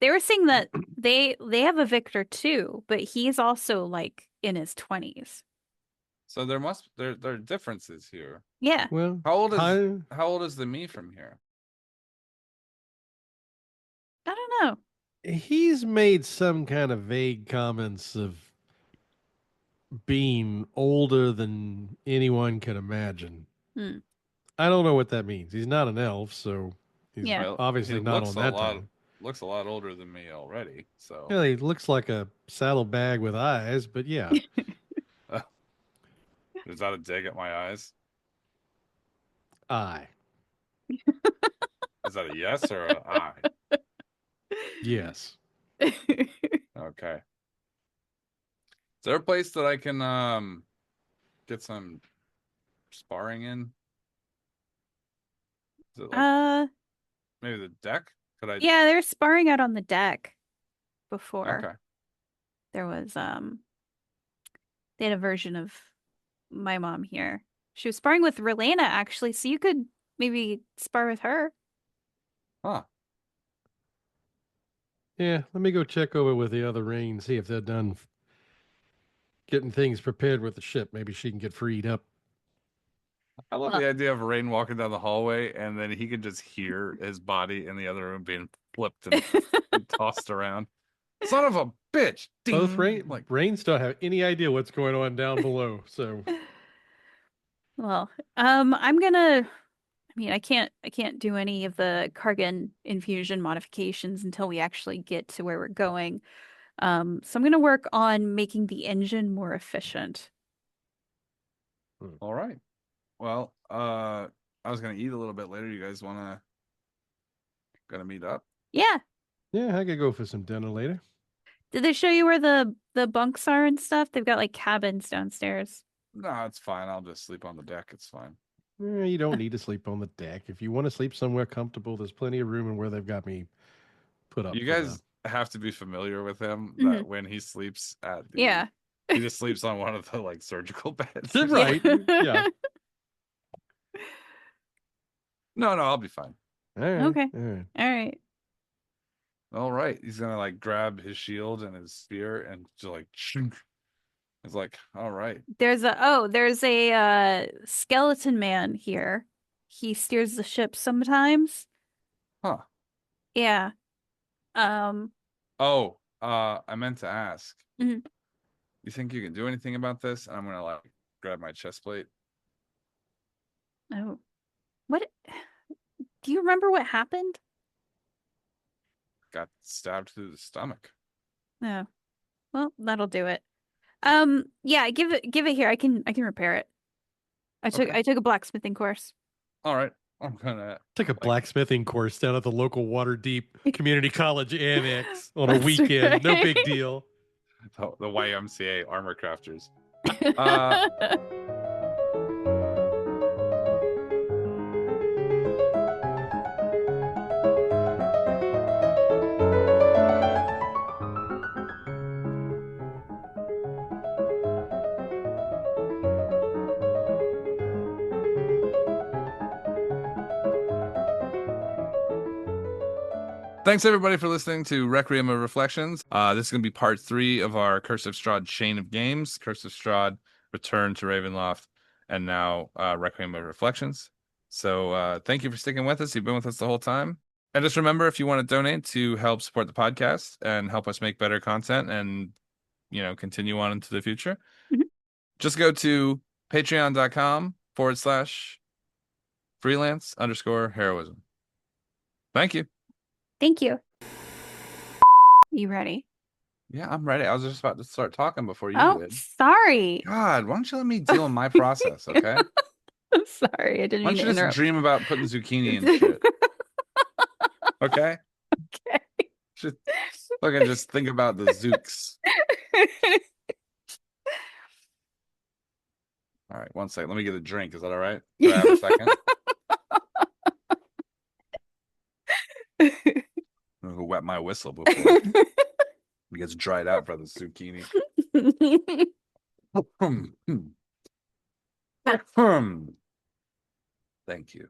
They were saying that they have a Victor too, but he's also like in his 20s. there are differences here. Yeah. Well, How old is I, how old is the me from here? I don't he's made some kind of vague comments of being older than anyone can imagine. know. Hmm. I don't know what that means. He's not an elf, so he's Yeah. Well, he obviously not on that time. looks a lot older than me already. So Yeah, he looks like a saddlebag with eyes, but yeah, is that a dig at my eyes? eye. Is that a yes or a I? Yes. Okay. Is there a place that I can get some sparring in? Is it like maybe the deck? Could I? Yeah, they were sparring out on the deck before. Okay. There was they had a version of my mom here. She was sparring with Relena actually, so you could maybe spar with her. Huh. Yeah, let me go check over with the other rain, see if they're done getting things prepared with the ship. Maybe she can get freed up. I love Well, the idea of Rain walking down the hallway and then he could just hear his body in the other room being flipped and tossed around. Son of a bitch! Both Ding! Like Rains don't have any idea what's going on down below, so well, I'm gonna I can't do any of the Kargan infusion modifications until we actually get to where we're going. So I'm gonna work on making the engine more efficient. all right. Well, I was gonna eat a little bit later. You guys gonna meet up? Yeah. yeah, I could go for some dinner later. Did they show you where the bunks are and stuff? They've got like cabins downstairs. No, it's fine. I'll just sleep on the deck. It's fine. You don't need to sleep on the deck. If you want to sleep somewhere comfortable, there's plenty of room and where they've got me put up You for guys have to be familiar with him Mhm. that when he sleeps at the Yeah. he just sleeps on one of the like surgical beds. that. Right. Yeah. No, I'll be fine. All right. Okay. All right. All right. All right. He's gonna like grab his shield and his spear and just like shunk. It's like, all right. There's a skeleton man here. He steers the ship sometimes. Huh. Yeah. Um, Oh, I meant to ask. Mhm. You think you can do anything about this? And I'm gonna like grab my chest plate. oh. What do you remember what happened? Got stabbed through the stomach. No. Well, that'll do it. Yeah, give it here. I can repair it. I took Okay. a blacksmithing course. All right. I'm gonna Took a like, blacksmithing course down at the local Waterdeep Community College Annex on a That's weekend. No right. big deal. the YMCA armor crafters. Thanks everybody for listening to Requiem of Reflections. This is going to be part 3 of our Curse of Strahd chain of games. Curse of Strahd, Return to Ravenloft, and now Requiem of Reflections. So thank you for sticking with us. You've been with us the whole time. And just remember, if you want to donate to help support the podcast and help us make better content and, continue on into the future, just go to patreon.com/freelance_heroism. Thank you. Thank you. You ready? Yeah, I'm ready. I was just about to start talking before you Oh, did. sorry. God, why don't you let me deal in my process, okay? I'm sorry. I didn't Why mean don't to you just interrupt. dream about putting zucchini in shit, okay? Okay. Just think about the zooks. All right, one second. Let me get a drink. Is that all right? Can I have a second? I'm gonna go wet my whistle before it gets dried out by the zucchini. Thank you.